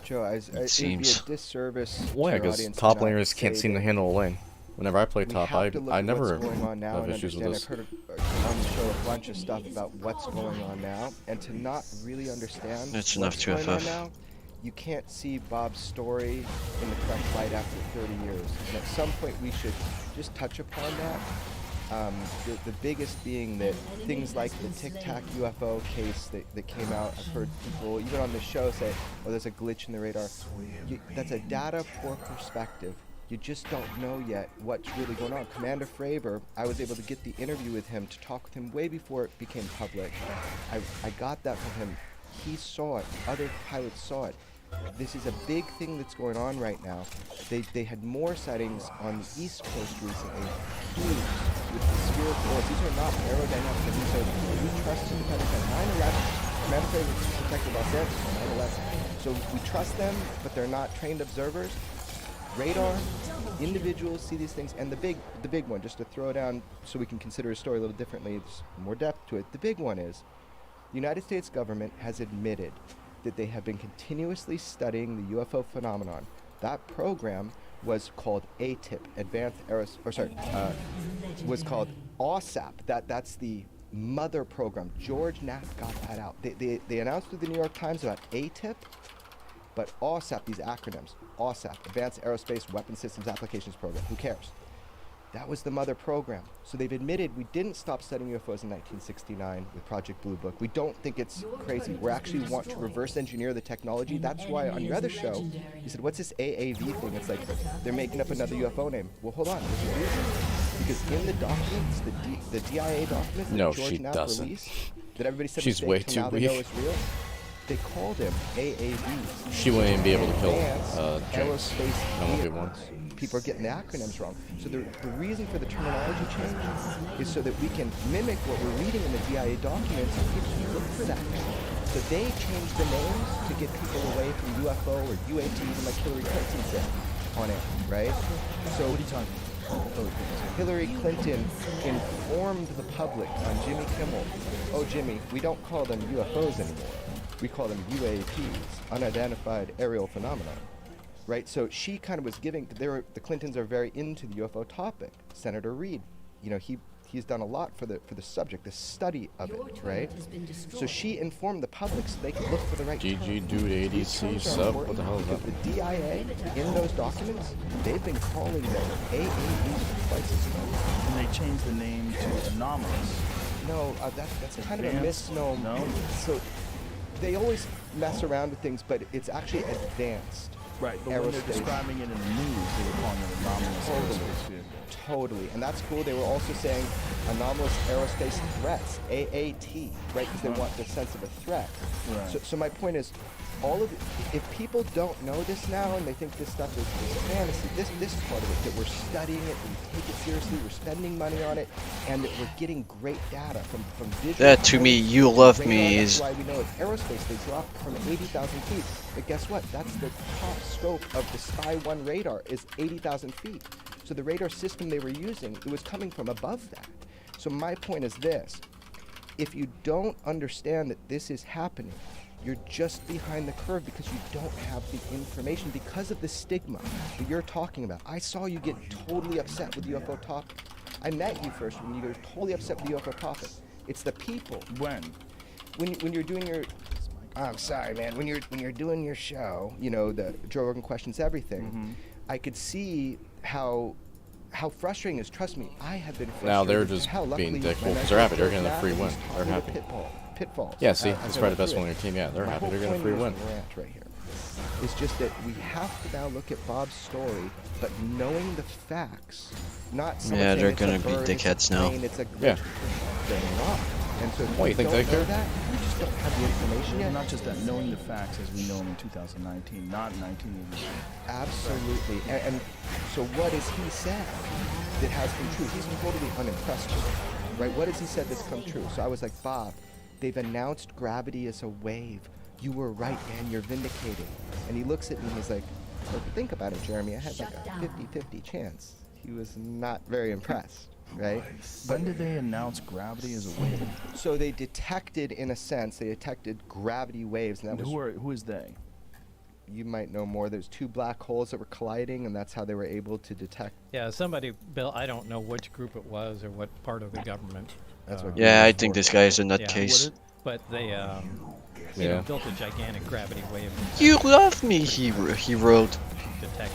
Joe, It seems. It'd be a disservice. Well, yeah, because top laners can't seem to handle a lane. Whenever I play top, I never have issues with this. I've heard on the show a bunch of stuff about what's going on now, and to not really understand That's enough what's to going on FF. now you can't see Bob's story in the correct light after 30 years. And at some point we should just touch upon that. The biggest being that things like the Tic Tac UFO case that came out, I've heard people, even on the show, say, oh, there's a glitch in the radar. That's a data poor perspective. You just don't know yet what's really going on. Commander Fravor, I was able to get the interview with him, to talk with him way before it became public. I got that from him. He saw it. Other pilots saw it. This is a big thing that's going on right now. They had more sightings on the East Coast recently. Huge with the spirit force. These are not aerodynamic. These are, we trust independent. 9/11, Commander Fravor protected Los Angeles on 9/11. So we trust them, but they're not trained observers. Radar, individuals see these things, and the big one, just to throw down so we can consider a story a little differently, there's more depth to it. The big one is the United States government has admitted that they have been continuously studying the UFO phenomenon. That program was called ATIP, was called AWSAP. That's the mother program. George Knapp got that out. They announced through the New York Times about ATIP, but AWSAP, these acronyms, AWSAP, Advanced Aerospace Weapons Systems Applications Program, who cares? That was the mother program. So they've admitted we didn't stop studying UFOs in 1969 with Project Blue Book. We don't think it's crazy. We actually want to reverse engineer the technology. That's why on your other show, you said, what's this AAV thing? It's like they're making up another UFO name. Well, hold on. There's a reason. Because in the documents, the DIA documents that George Knapp released, that everybody said she's way too now they know it's real, they called them AAVs. She wouldn't even be able to kill James. Aerospace I don't know if it once. People are getting the acronyms wrong. So the reason for the terminology change is so that we can mimic what we're reading in the DIA documents and people can look for that. So they changed the names to get people away from UFO or UAP, even like Hillary Clinton said on it, right? So what are you talking about? Hillary Clinton informed the public on Jimmy Kimmel, oh Jimmy, we don't call them UFOs anymore. We call them UAPs, unidentified aerial phenomenon. Right, so she kind of was giving. The Clintons are very into the UFO topic. Senator Reid, you know, he's done a lot for the subject, the study of it, right? So she informed the public so they could look for the right term. GG dude ADC sub. What the hell is that? The DIA in those documents, they've been calling them AAVs for quite some time. And they changed the name to anomalous. No, that's kind of a misnomer. No. So they always mess around with things, but it's actually advanced. Right, but when they're describing it in the news, they were calling it anomalous aerospace vehicle. Totally, and that's cool. They were also saying anomalous aerospace threats, AAT, right? Because they want the sense of a threat. Right. So my point is, all of it, if people don't know this now and they think this stuff is fantasy, this part of it, that we're studying it, we take it seriously, we're spending money on it, and that we're getting great data from visual. That to me, you love me is. That's why we know it's aerospace. They drop from 80,000 feet. But guess what? That's the top scope of the Spy 1 radar is 80,000 feet. So the radar system they were using, it was coming from above that. So my point is this. If you don't understand that this is happening, you're just behind the curve because you don't have the information because of the stigma that you're talking about. I saw you get totally upset with UFO topic. I met you first when you were totally upset with the UFO topic. It's the people. When you're doing your, I'm sorry, man. When you're doing your show, you know, the Joe Rogan Questions Everything, I could see how frustrating it is. Trust me, I have been frustrated. Now they're just being dickful because they're happy. They're getting the free win. They're happy. Pitfalls. Yeah, see, that's probably the best one on your team. Yeah, they're happy. They're getting a free win. Right here. It's just that we have to now look at Bob's story, but knowing the facts, not yeah, they're gonna be dickheads now. Yeah. They're not. And so why you think they care? We just don't have the information yet. Not just that, knowing the facts as we know them in 2019, not 1980. Absolutely. And so what has he said that has been true? He's totally unimpressed with it, right? What has he said that's come true? So I was like, Bob, they've announced gravity as a wave. You were right, man. You're vindicated. And he looks at me and he's like, well, think about it, Jeremy. I had like a 50-50 chance. He was not very impressed. Right? When did they announce gravity as a wave? So they detected, in a sense, they detected gravity waves, and that was. Who is they? You might know more. There's two black holes that were colliding, and that's how they were able to detect. Yeah, somebody, Bill. I don't know which group it was or what part of the government. That's what. Yeah, I think this guy is a nutcase. But they You know, Yeah. built a gigantic gravity wave. You love me, he wrote. Detector.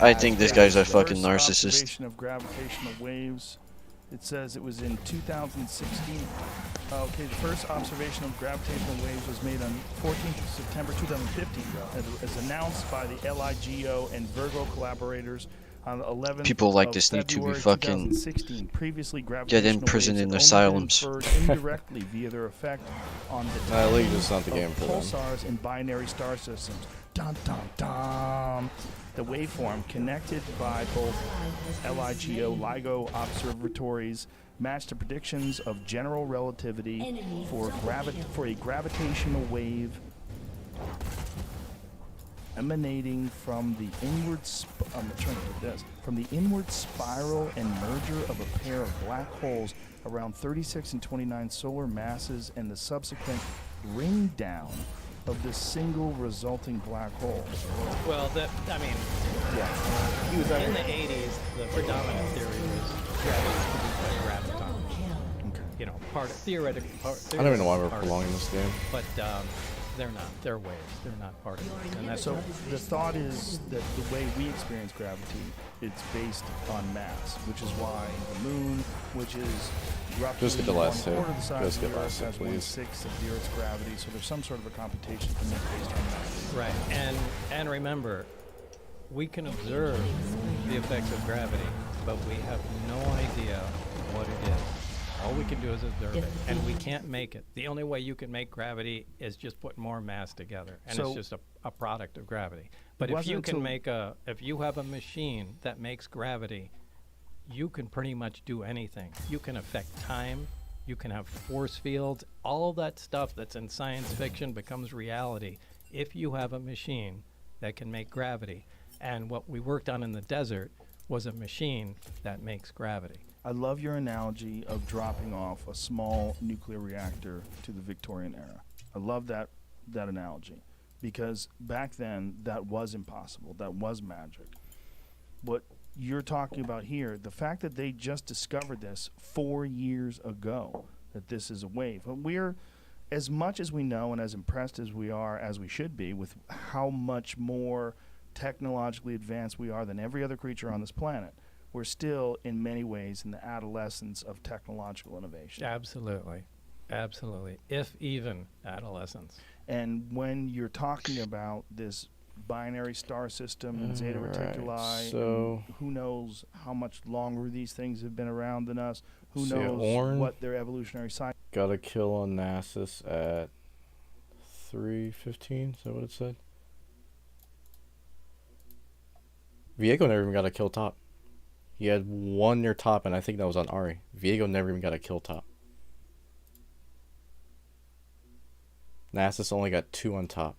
I think this guy's a The fucking first narcissist. observation of gravitational waves. It says it was in 2016. Okay, the first observation of gravitational waves was made on 14th of September 2015, as announced by the LIGO and Virgo collaborators on the 11th People like of this need to be February fucking 2016. Previously, get gravitational imprisoned waves in had asylums. only been inferred indirectly via their effect on the At least timing it's not the game of for them. pulsars in binary star systems. Dun dun dun. The waveform connected by both LIGO observatories matched the predictions of general relativity for a gravitational wave emanating from the inward spiral and merger of a pair of black holes around 36 and 29 solar masses and the subsequent ring down of the single resulting black hole. Well, I mean, yeah, he was in the 80s, the predominant theory was gravity produced by graviton. You know, theoretical. I don't even know why we're prolonging this game. But they're not. They're waves. They're not particles. And that's So the thought is that the way we experience gravity, it's based on mass, which is why the moon, which is roughly Just get the last hit. 1/4 the size Just of get the Earth, last hit, has please. 1/6 of the Earth's gravity. So there's some sort of a computation to make based on mass. right. And remember, we can observe the effects of gravity, but we have no idea what it is. All we can do is observe it, and we can't make it. The only way you can make gravity is just put more mass together, and So- it's just a product of gravity. But It if you wasn't can until- if you have a machine that makes gravity, you can pretty much do anything. You can affect time, you can have force fields, all of that stuff that's in science fiction becomes reality if you have a machine that can make gravity. And what we worked on in the desert was a machine that makes gravity. I love your analogy of dropping off a small nuclear reactor to the Victorian era. I love that analogy because back then that was impossible. That was magic. What you're talking about here, the fact that they just discovered this 4 years ago, that this is a wave. We're, as much as we know and as impressed as we are, as we should be, with how much more technologically advanced we are than every other creature on this planet, we're still, in many ways, in the adolescence of technological innovation. Absolutely. Absolutely. If even adolescence. And when you're talking about this binary star system and Zeta Reticuli, so and who knows how much longer these things have been around than us, who So knows Orn what their evolutionary cycle. got a kill on Nasus at 3:15. Is that what it said? Viego never even got a kill top. He had one near top, and I think that was on Ari. Viego never even got a kill top. Nasus only got 2 on top.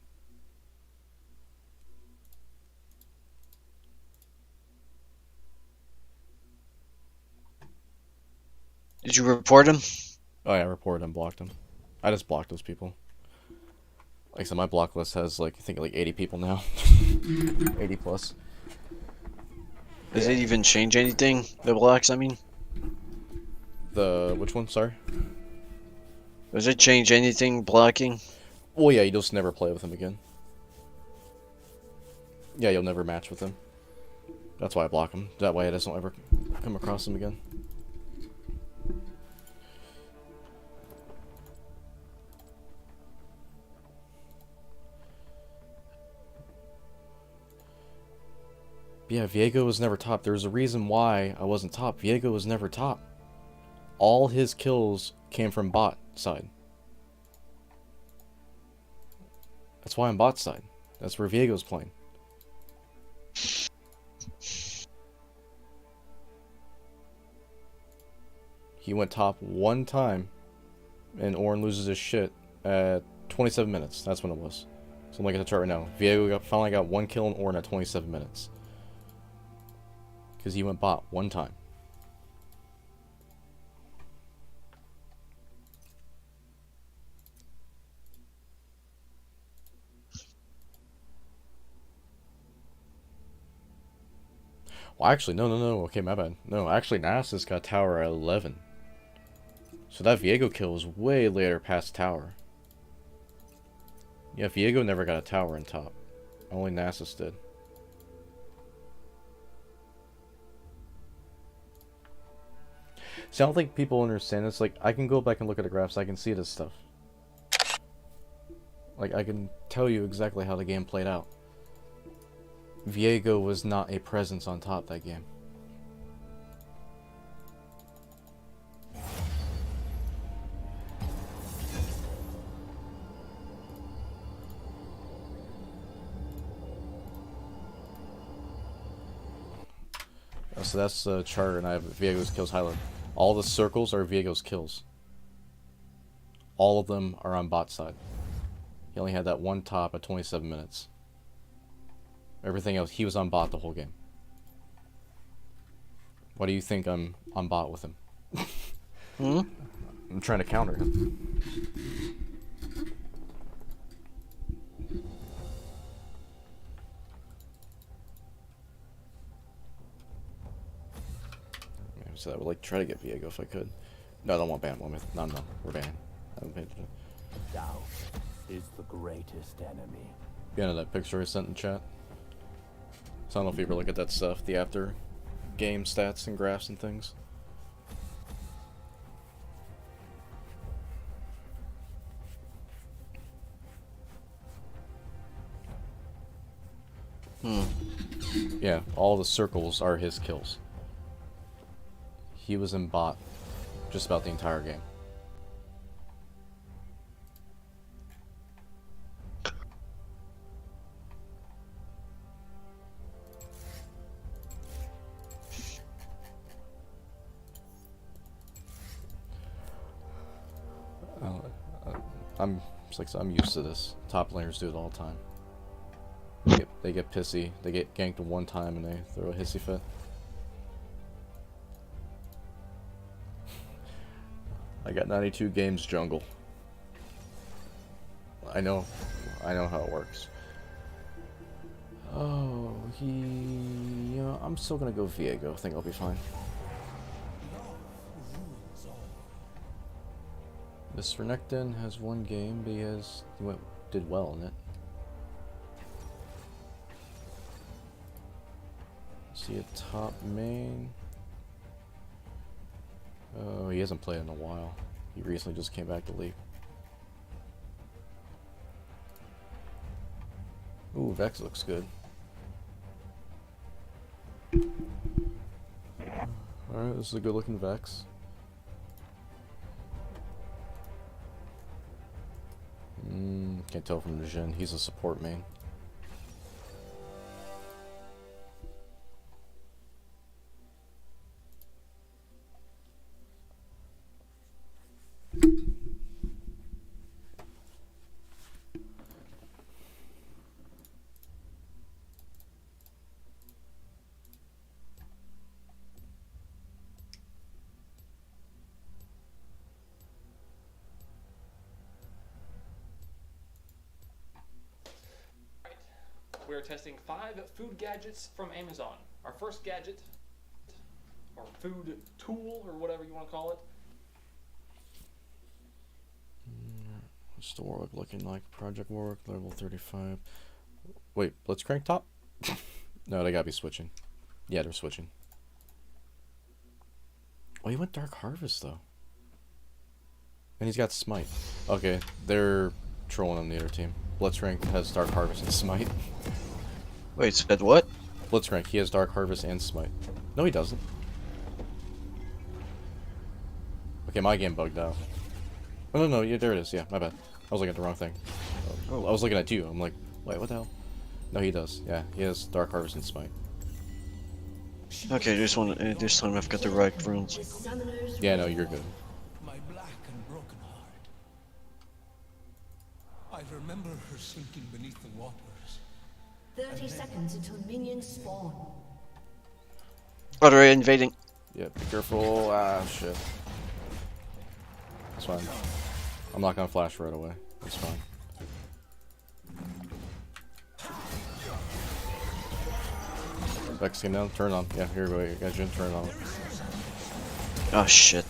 Did you report him? Oh yeah, I reported him, blocked him. I just blocked those people. Like I said, my block list has like I think like 80 people now. 80 plus. Does it even change anything? The blocks, I mean? The which one? Sorry. Does it change anything blocking? Well, yeah, you just never play with him again. Yeah, you'll never match with him. That's why I block him. That way I just don't ever come across him again. Yeah, Viego was never top. There's a reason why I wasn't top. Viego was never top. All his kills came from bot side. That's why I'm bot side. That's where Viego's playing. He went top one time, and Orn loses his shit at 27 minutes. That's when it was. So I'm looking at the chart right now. Viego finally got 1 kill on Orn at 27 minutes. Because he went bot one time. Well, actually, no. Okay, my bad. No, actually, Nasus got tower at 11. So that Viego kill was way later past tower. Yeah, Viego never got a tower in top. Only Nasus did. See, I don't think people understand this. Like, I can go back and look at the graphs. I can see this stuff. Like, I can tell you exactly how the game played out. Viego was not a presence on top that game. So that's the chart, and I have Viego's kills highlighted. All the circles are Viego's kills. All of them are on bot side. He only had that one top at 27 minutes. Everything else, he was on bot the whole game. Why do you think I'm on bot with him? I'm trying to counter him. So I would like try to get Viego if I could. No, I don't want ban. No, we're banned. Doubt is the greatest enemy. Yeah, that picture I sent in chat. So I don't know if you ever look at that stuff, the after game stats and graphs and things. Yeah, all the circles are his kills. He was in bot just about the entire game. I'm used to this. Top laners do it all the time. They get pissy. They get ganked one time and they throw a hissy fit. I got 92 games jungle. I know how it works. Oh, you know, I'm still gonna go Viego. I think I'll be fine. This Renekton has one game, but he did well in it. See a top main. Oh, he hasn't played in a while. He recently just came back to League. Ooh, Vex looks good. Alright, this is a good looking Vex. Can't tell from the Jhin. He's a support main. We are testing 5 food gadgets from Amazon. Our first gadget, or food tool, or whatever you want to call it. What's the Warwick looking like? Project Warwick, level 35. Wait, Blitzcrank top? No, they gotta be switching. Yeah, they're switching. Oh, he went Dark Harvest, though. And he's got Smite. Okay, they're trolling on the other team. Blitzcrank has Dark Harvest and Smite. Wait, said what? Blitzcrank, he has Dark Harvest and Smite. No, he doesn't. Okay, my game bugged out. Oh, no, yeah, there it is. Yeah, my bad. I was looking at the wrong thing. Oh, I was looking at you. I'm like, wait, what the hell? No, he does. Yeah, he has Dark Harvest and Smite. Okay, this time I've got the right runes. Yeah, no, you're good. My black and broken heart. I remember her sinking beneath the waters. 30 seconds until minions spawn. Oh, they're invading. Yeah, be careful. Ah, shit. That's fine. I'm not gonna flash right away. That's fine. Vex came down, turn on. Yeah, here we go. You guys should turn on. Oh shit.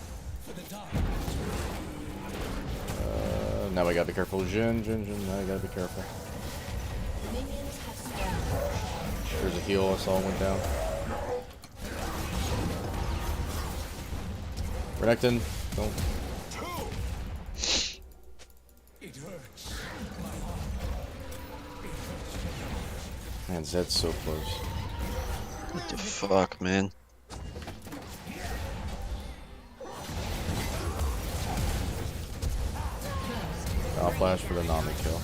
Now I gotta be careful. Jin. Now I gotta be careful. There's a heal. I saw went down. Renekton. Don't. Man, Zed's so close. What the fuck, man? I'll flash for the Nami kill.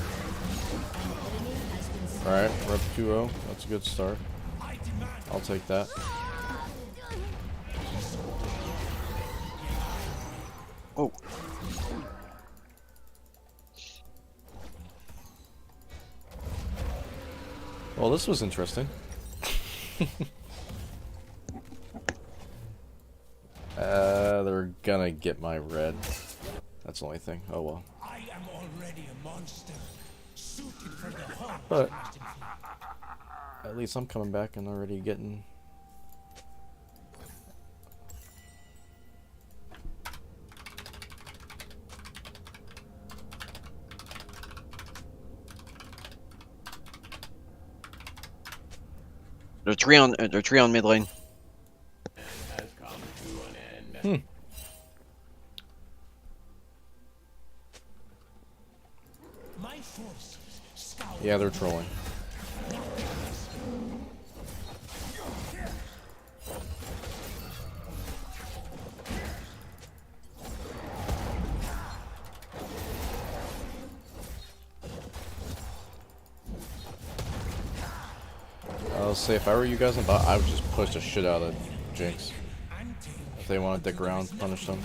Alright, we're up 2-0. That's a good start. I'll take that. Oh. Well, this was interesting. They're gonna get my red. That's the only thing. Oh well. I am already a monster, suited for the hunt. But at least I'm coming back and already getting. They're three on mid lane. Yeah, they're trolling. I'll say if I were you guys on bot, I would just push the shit out of Jinx. If they want to dick around, punish them.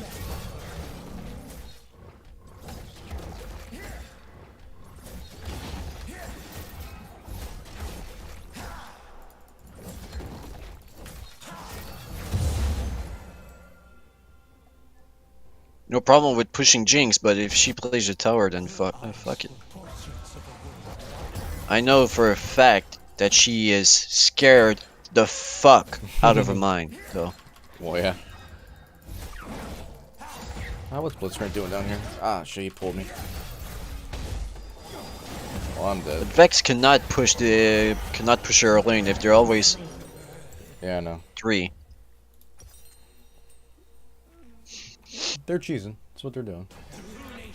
No problem with pushing Jinx, but if she plays the tower, then fuck it. I know for a fact that she is scared the fuck out of her mind, so. Well, yeah. What's Blitzcrank doing down here? Ah, shit, he pulled me. Well, I'm dead. But Vex cannot push her lane if they're always. Yeah, I know. 3. They're cheesing. That's what they're doing.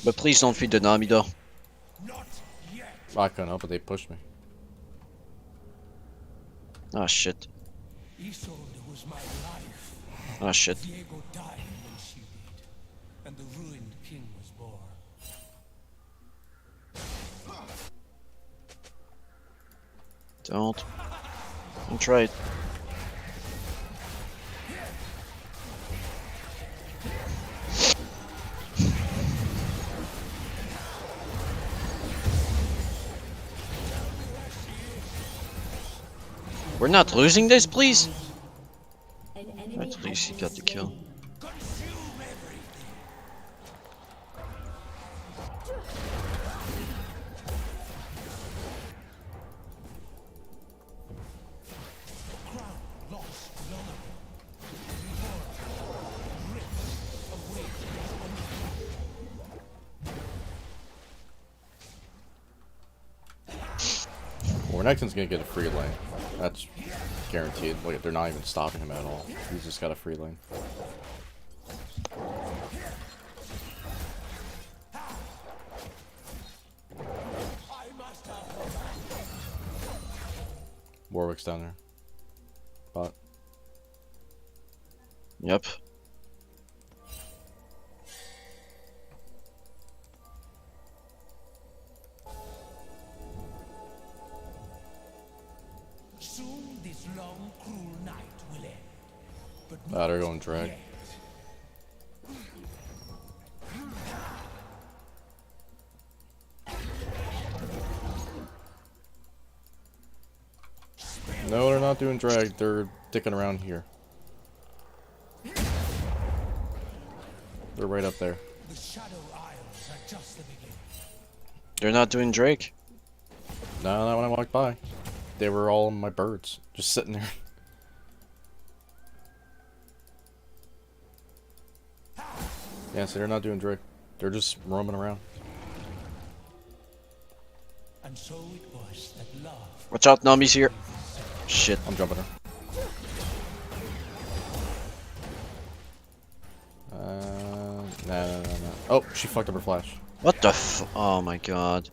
But please don't feed the Nami though. I couldn't help it. They pushed me. Oh shit. Isolde was my life. Oh shit. Diego died when she did, and the ruined king was born. Don't try it. We're not losing this, please. At least he got the kill. Well, Renekton's gonna get a free lane. That's guaranteed. Look, they're not even stopping him at all. He's just got a free lane. Warwick's down there. Bot. Yep. Soon this long, cruel night will end. But Ah, they're going drag. No, they're not doing drag. They're dicking around here. They're right up there. the Shadow Isles are just the beginning. They're not doing Drake. No, not when I walked by. They were all my birds, just sitting there. Yeah, so they're not doing Drake. They're just roaming around. And so it was that love. Watch out, Nami's here. Shit. I'm jumping her. No. Oh, she fucked up her flash. What the f? Oh my god.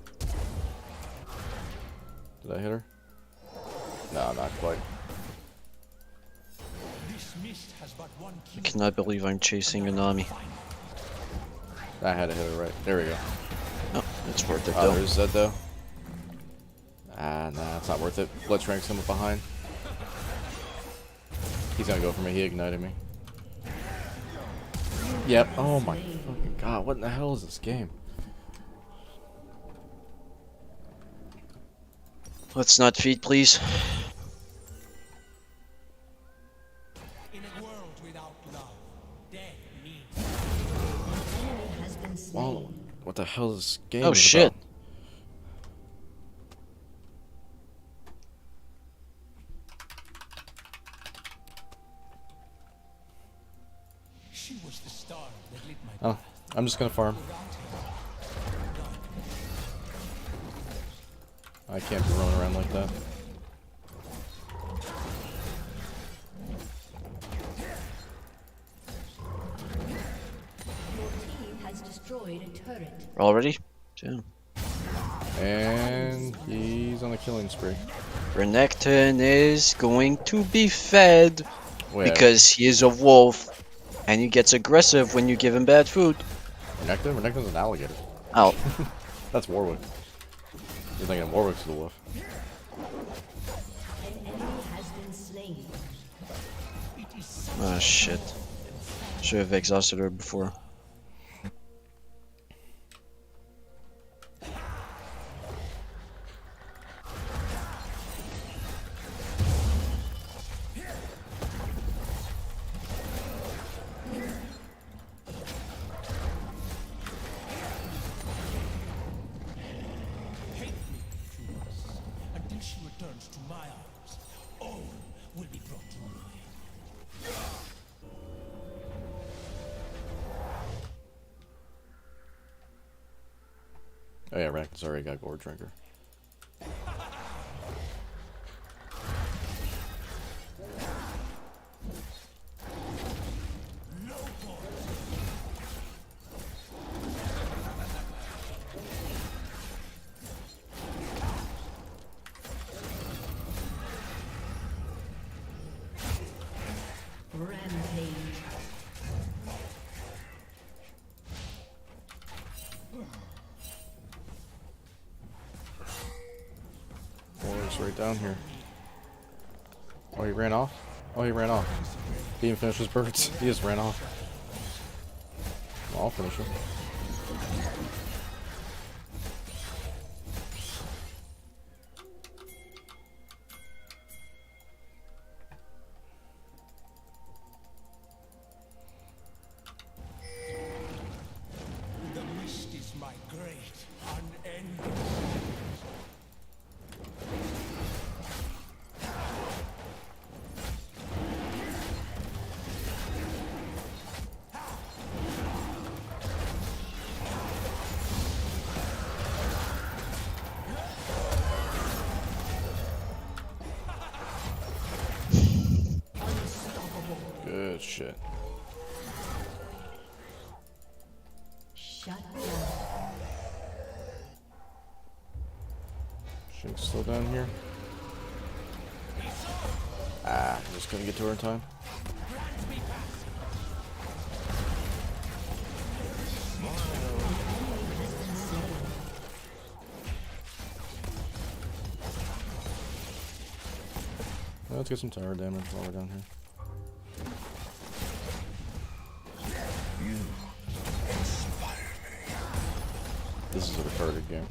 Did I hit her? No, not quite. This mist has but one I cannot believe I'm chasing a Nami. I had to hit her right. There we go. Oh, it's worth it Oh, though. there's Zed though. Ah, nah, it's not worth it. Blitzrank's him behind. He's gonna go for me. He ignited me. Yep. Oh my fucking god. What in the hell is this game? Let's not feed, please. in a world without love. Death means Well, what the hell is this game? Oh is shit. About? she was the star that lit my Oh, I'm just gonna farm. I can't be rolling around like that. Your team has destroyed a turret. Already? Damn. And he's on a killing spree. Renekton is going to be fed Wait, because he is a wolf and he gets aggressive when you give him bad food. Renekton? Renekton's an alligator. Oh. That's Warwick. You're thinking Warwick's the wolf. An enemy has been slain. Oh shit. Should have exhausted her before. until she returns to my arms. All will be brought to ruin. Oh yeah, Renekton's already got Gore Drinker. Rampage. Warwick's right down here. Oh, he ran off? Oh, he ran off. He didn't finish his birds. He just ran off. Well, I'll finish him. The mist is my great, unending. Good shit. Shut down. Shink's still down here. Ah, just couldn't get to her in time. Well, let's get some tower damage while we're down here. This is a retarded game.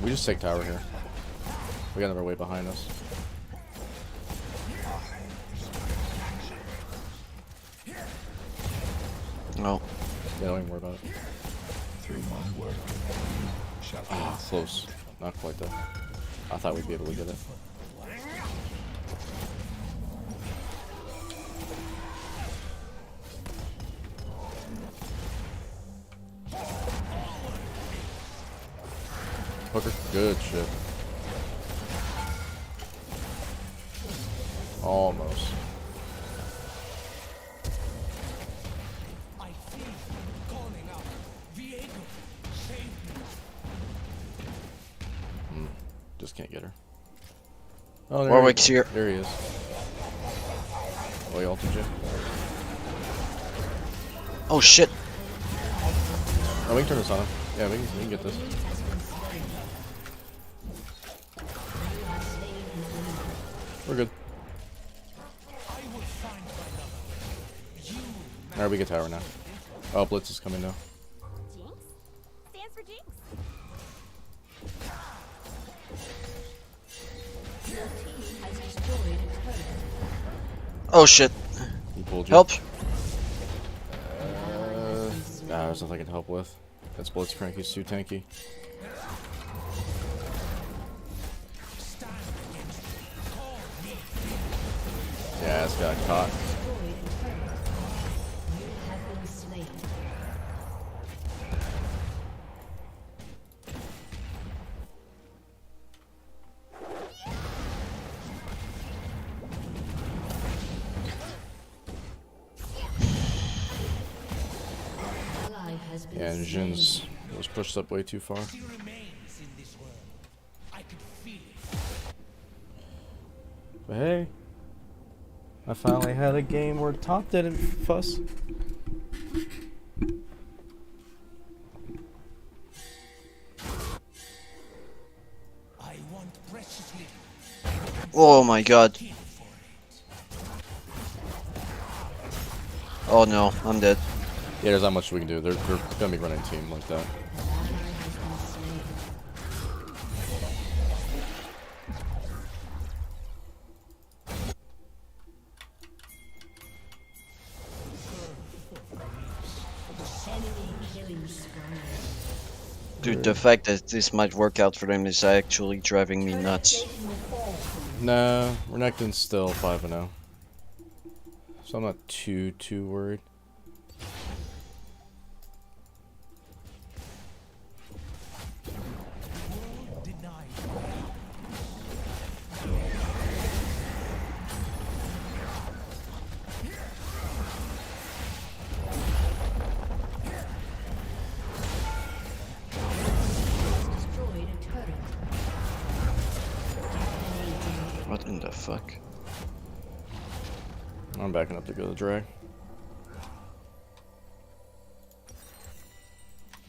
We just take tower here. We got another way behind us. No. Yeah, don't even worry about it. Through my work. Ah, close. Not quite though. I thought we'd be able to get it. Hooker. Good shit. Almost. I feel calling out. Diego, save me. Just can't get her. Oh, there Warwick's here. There he is. Oh, he ulted you. Oh shit. Oh, we can turn this on him. Yeah, we can get this. We're good. Alright, we get tower now. Oh, Blitz is coming now. Jinx? Stands for Jinx. Oh shit. He pulled you. Help. Nah, there's nothing I can help with. That's Blitzcrank, he's too tanky. Yeah, this got caught. Yeah, and Jin's was pushed up way too far. But hey, I finally had a game where top didn't fuss. Oh my god. Oh no, I'm dead. Yeah, there's not much we can do. They're gonna be running team like that. Dude, the fact that this might work out for them is actually driving me nuts. Nah, Renekton's still 5-0. So I'm not too worried. What in the fuck? I'm backing up to go to drag.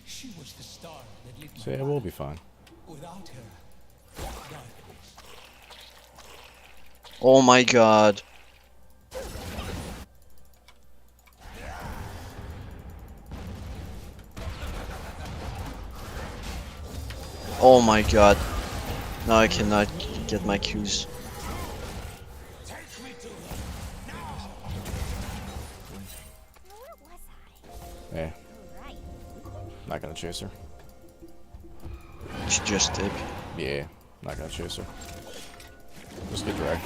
She was the star that lit So yeah, we'll be fine. Without her, darkness. Oh my god. Oh my god. Now I cannot get my Qs. Yeah. Not gonna chase her. She just did. Yeah, not gonna chase her. Just get dragged.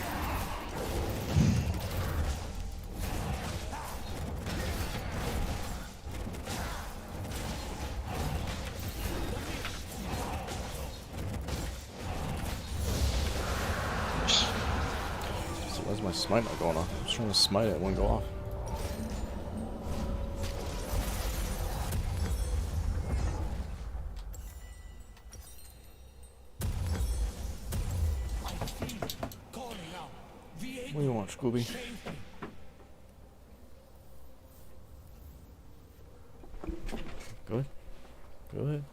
So why's my smite not going off? I was trying to smite it, it wouldn't go off. What do you want, Scooby? Go ahead. Go ahead.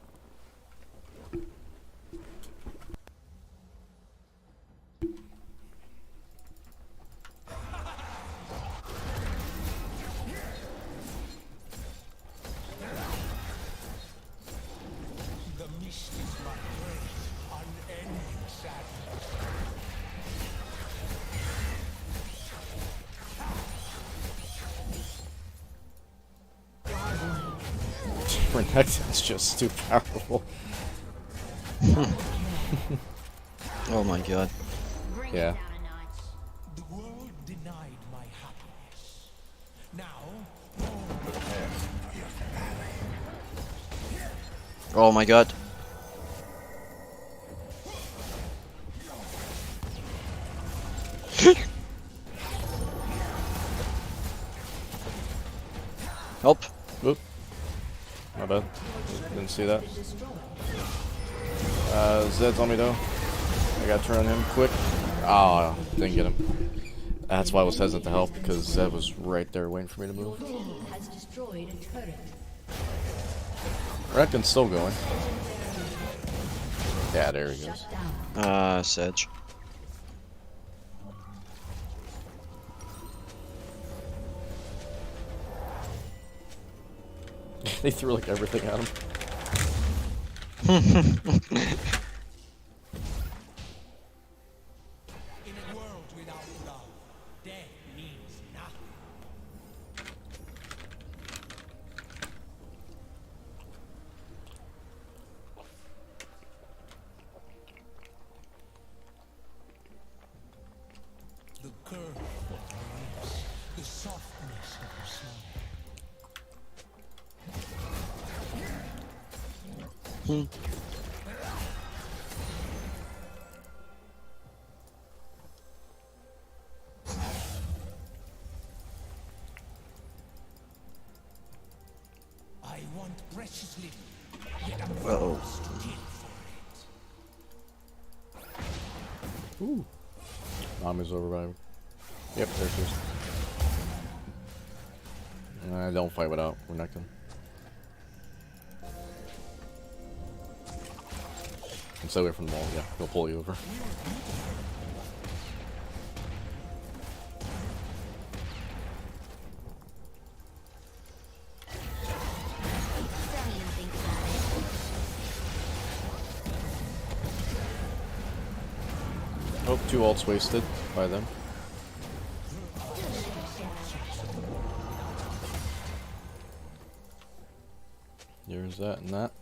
The mist is my prey, unending sadness. Renekton's just too powerful. Oh my god. Yeah. The world denied my happiness. Now, Oh my god. Help. Oop. My bad. Didn't see that. Zed's on me though. I gotta turn on him quick. Ah, oh, didn't get him. That's why I was hesitant to help, because Zed was right there waiting for me to move. Has destroyed a turret. Reckon's still going. Yeah, there he goes. Sedge. They threw like everything at him. In a world without love, death means nothing. The curve of your lips, the softness of your smile. I want precious little, yet I'm forced to kill for it. Ooh. Nami's override. Yep, there she is. Don't fight without Renekton. And stay away from the wall, yeah, he'll pull you over. Oh, 2 ults wasted by them. There's that and that.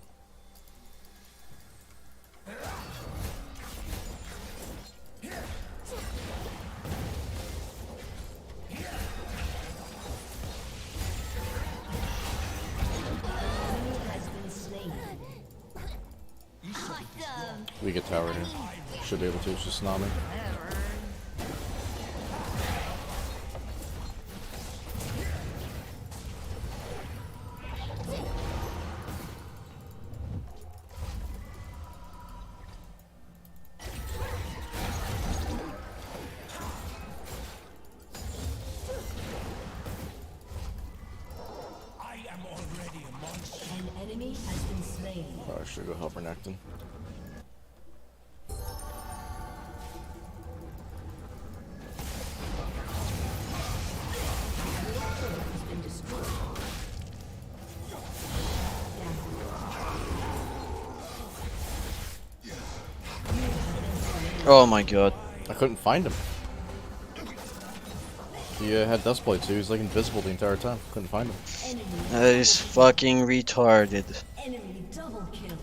We get tower here. Should be able to, it's just Nami. I am already a monster. An enemy has been slain. Oh, I should go help Renekton. Oh my god. I couldn't find him. He had Dustblade too, he was like invisible the entire time. Couldn't find him. That is fucking retarded. Enemy double kill.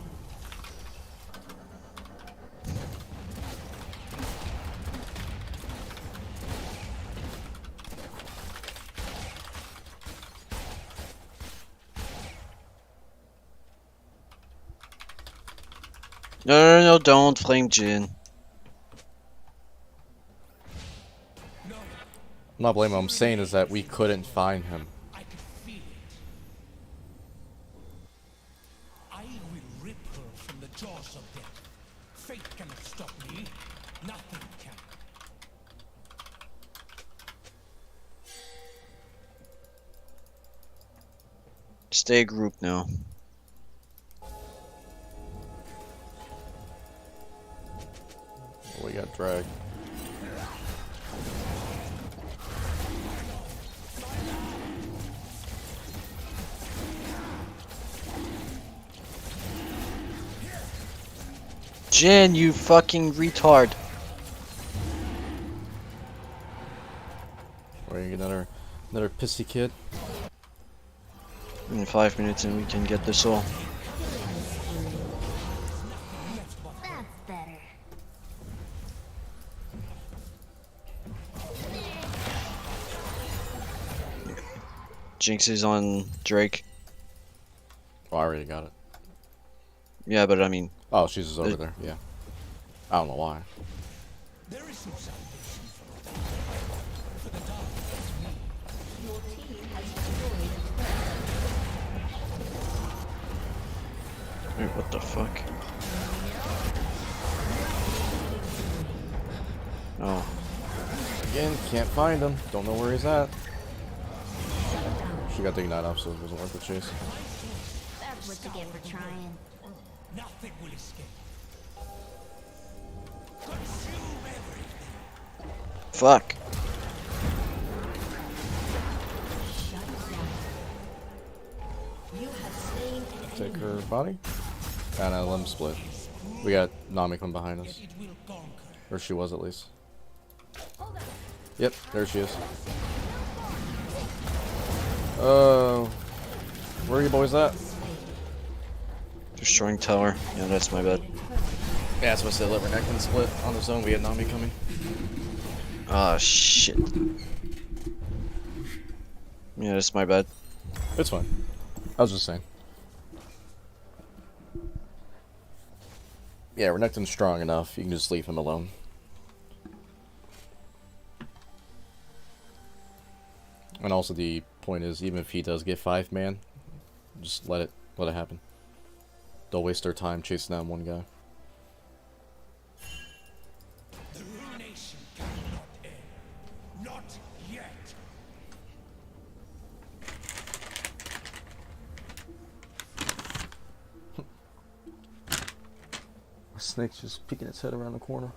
No, don't flame Jin. I'm not blaming him, I'm saying is that we couldn't find him. I could feel it. I will rip her from the jaws of death. Fate cannot stop me. Nothing can. Stay grouped now. We got dragged. Jin, you fucking retard. We're gonna get another pissy kid. In 5 minutes and we can get this all. That's better. Jinx is on Drake. Oh, I already got it. Yeah, but I mean... Oh, she's just over there, yeah. I don't know why. There is no salvation for the dark as me. Your team has destroyed a turret. Wait, what the fuck? Oh. Again, can't find him. Don't know where he's at. She got the ignite off, so it wasn't worth the chase. That's what you get for trying. Nothing will escape. Consume everything. Fuck. Take her body. And let him split. We got Nami coming behind us. Or she was at least. Yep, there she is. Oh. Where are you boys at? Destroying tower. Yeah, that's my bad. Yeah, that's what I said. Let Renekton split on his own. We had Nami coming. Ah, shit. Yeah, that's my bad. It's fine. I was just saying. Yeah, Renekton's strong enough. You can just leave him alone. And also the point is, even if he does get 5-man, just let it happen. Don't waste their time chasing down one guy. The ruination cannot end. Not yet. Snake's just peeking its head around the corner.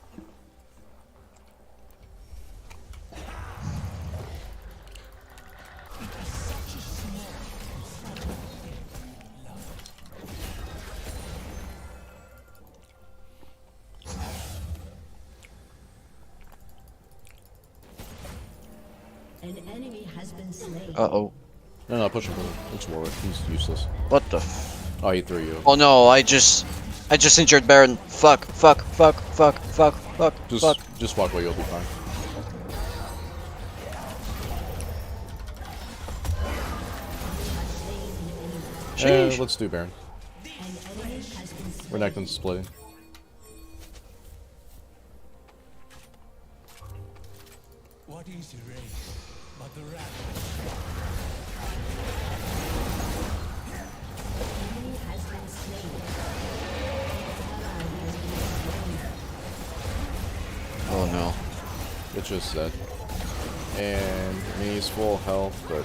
An enemy has been slain. Uh-oh. No, push him. It's Warwick. He's useless. What the f... Oh, he threw you. Oh no, I just injured Baron. Fuck, fuck, fuck, fuck, fuck, fuck, fuck. Just walk away, you'll be fine. Let's do Baron. Renekton's splitting. What is erased but the rabbit? Oh no. It's just Zed. And he's full health, but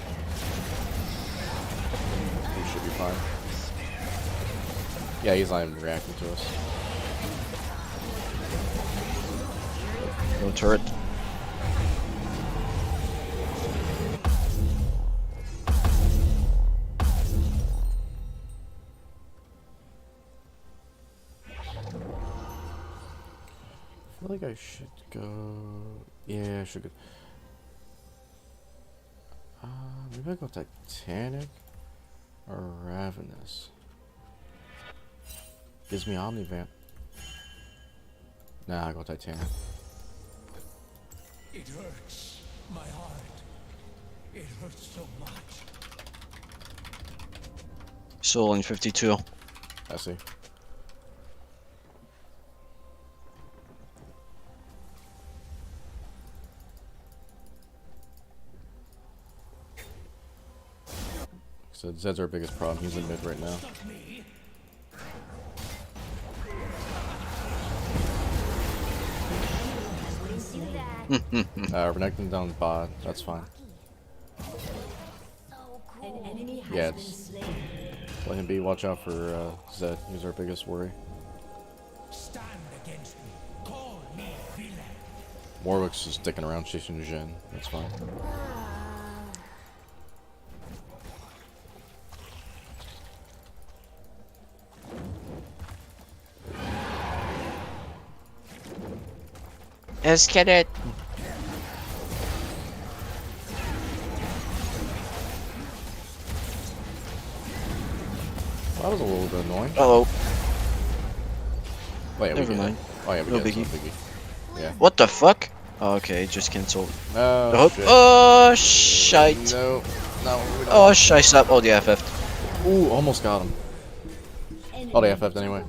he should be fine. Yeah, he's not even reacting to us. No turret. I feel like I should go... Yeah, I should go... Maybe I go Titanic or Ravenous. Gives me Omnivamp. Nah, I go Titanic. It hurts my heart. It hurts so much. Soul in 52. I see. So Zed's our biggest problem. He's in mid right now. Renekton down bot. That's fine. Yeah, let him be. Watch out for Zed. He's our biggest worry. Stand against me. Call me villain. Warwick's just sticking around chasing Jhin. That's fine. Let's get it. Well, that was a little bit annoying. Uh-oh. Wait, Never mind. Oh yeah, we No get biggie. some biggie. Yeah. What the fuck? Oh, okay, just cancelled. Oh, shit. Oh, shite. No. No, we don't. Oh, shite. Oh, the FF. Ooh, almost got him. Oh, they FF'd anyway.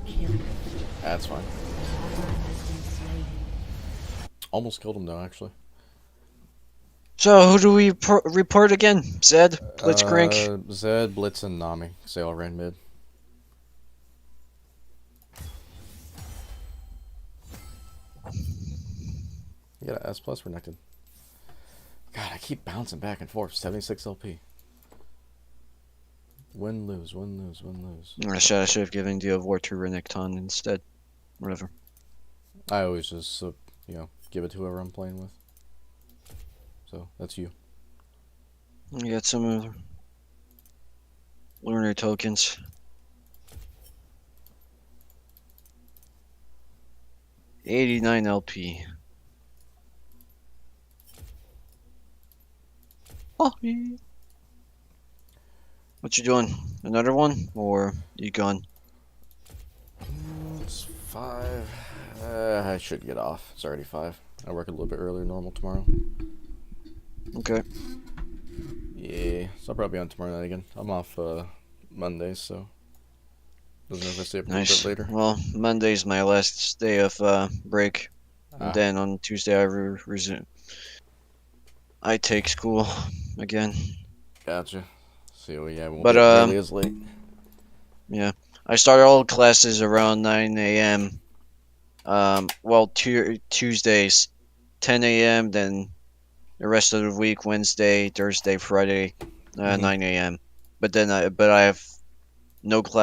That's fine. Almost killed him though, actually. So, who do we report again? Zed? Blitzcrank? Zed, Blitz, and Nami. 'Cause they all ran mid. You got an S plus connected. God, I keep bouncing back and forth. 76 LP. Win, lose, win, lose, win, lose. I should have given the award to Renekton instead. Whatever. I always just, you know, give it to whoever I'm playing with. So, that's you. You got some lunar tokens. $89 LP. Oh, yeah. What you doing? Another one? Or you gone? It's 5. I should get off. It's already 5. I work a little bit earlier than normal tomorrow. Okay. Yeah, so I'll probably be on tomorrow night again. I'm off Monday, so doesn't know if I stay up a little bit later. Well, Monday's my last day of break, and then on Tuesday I resume. I take school again. Gotcha. See, well, yeah, won't But be up nearly as late. Yeah, I start all classes around 9 a.m. Well, Tuesdays, 10 a.m. Then the rest of the week, Wednesday, Thursday, Friday, 9 a.m. But then I have no class.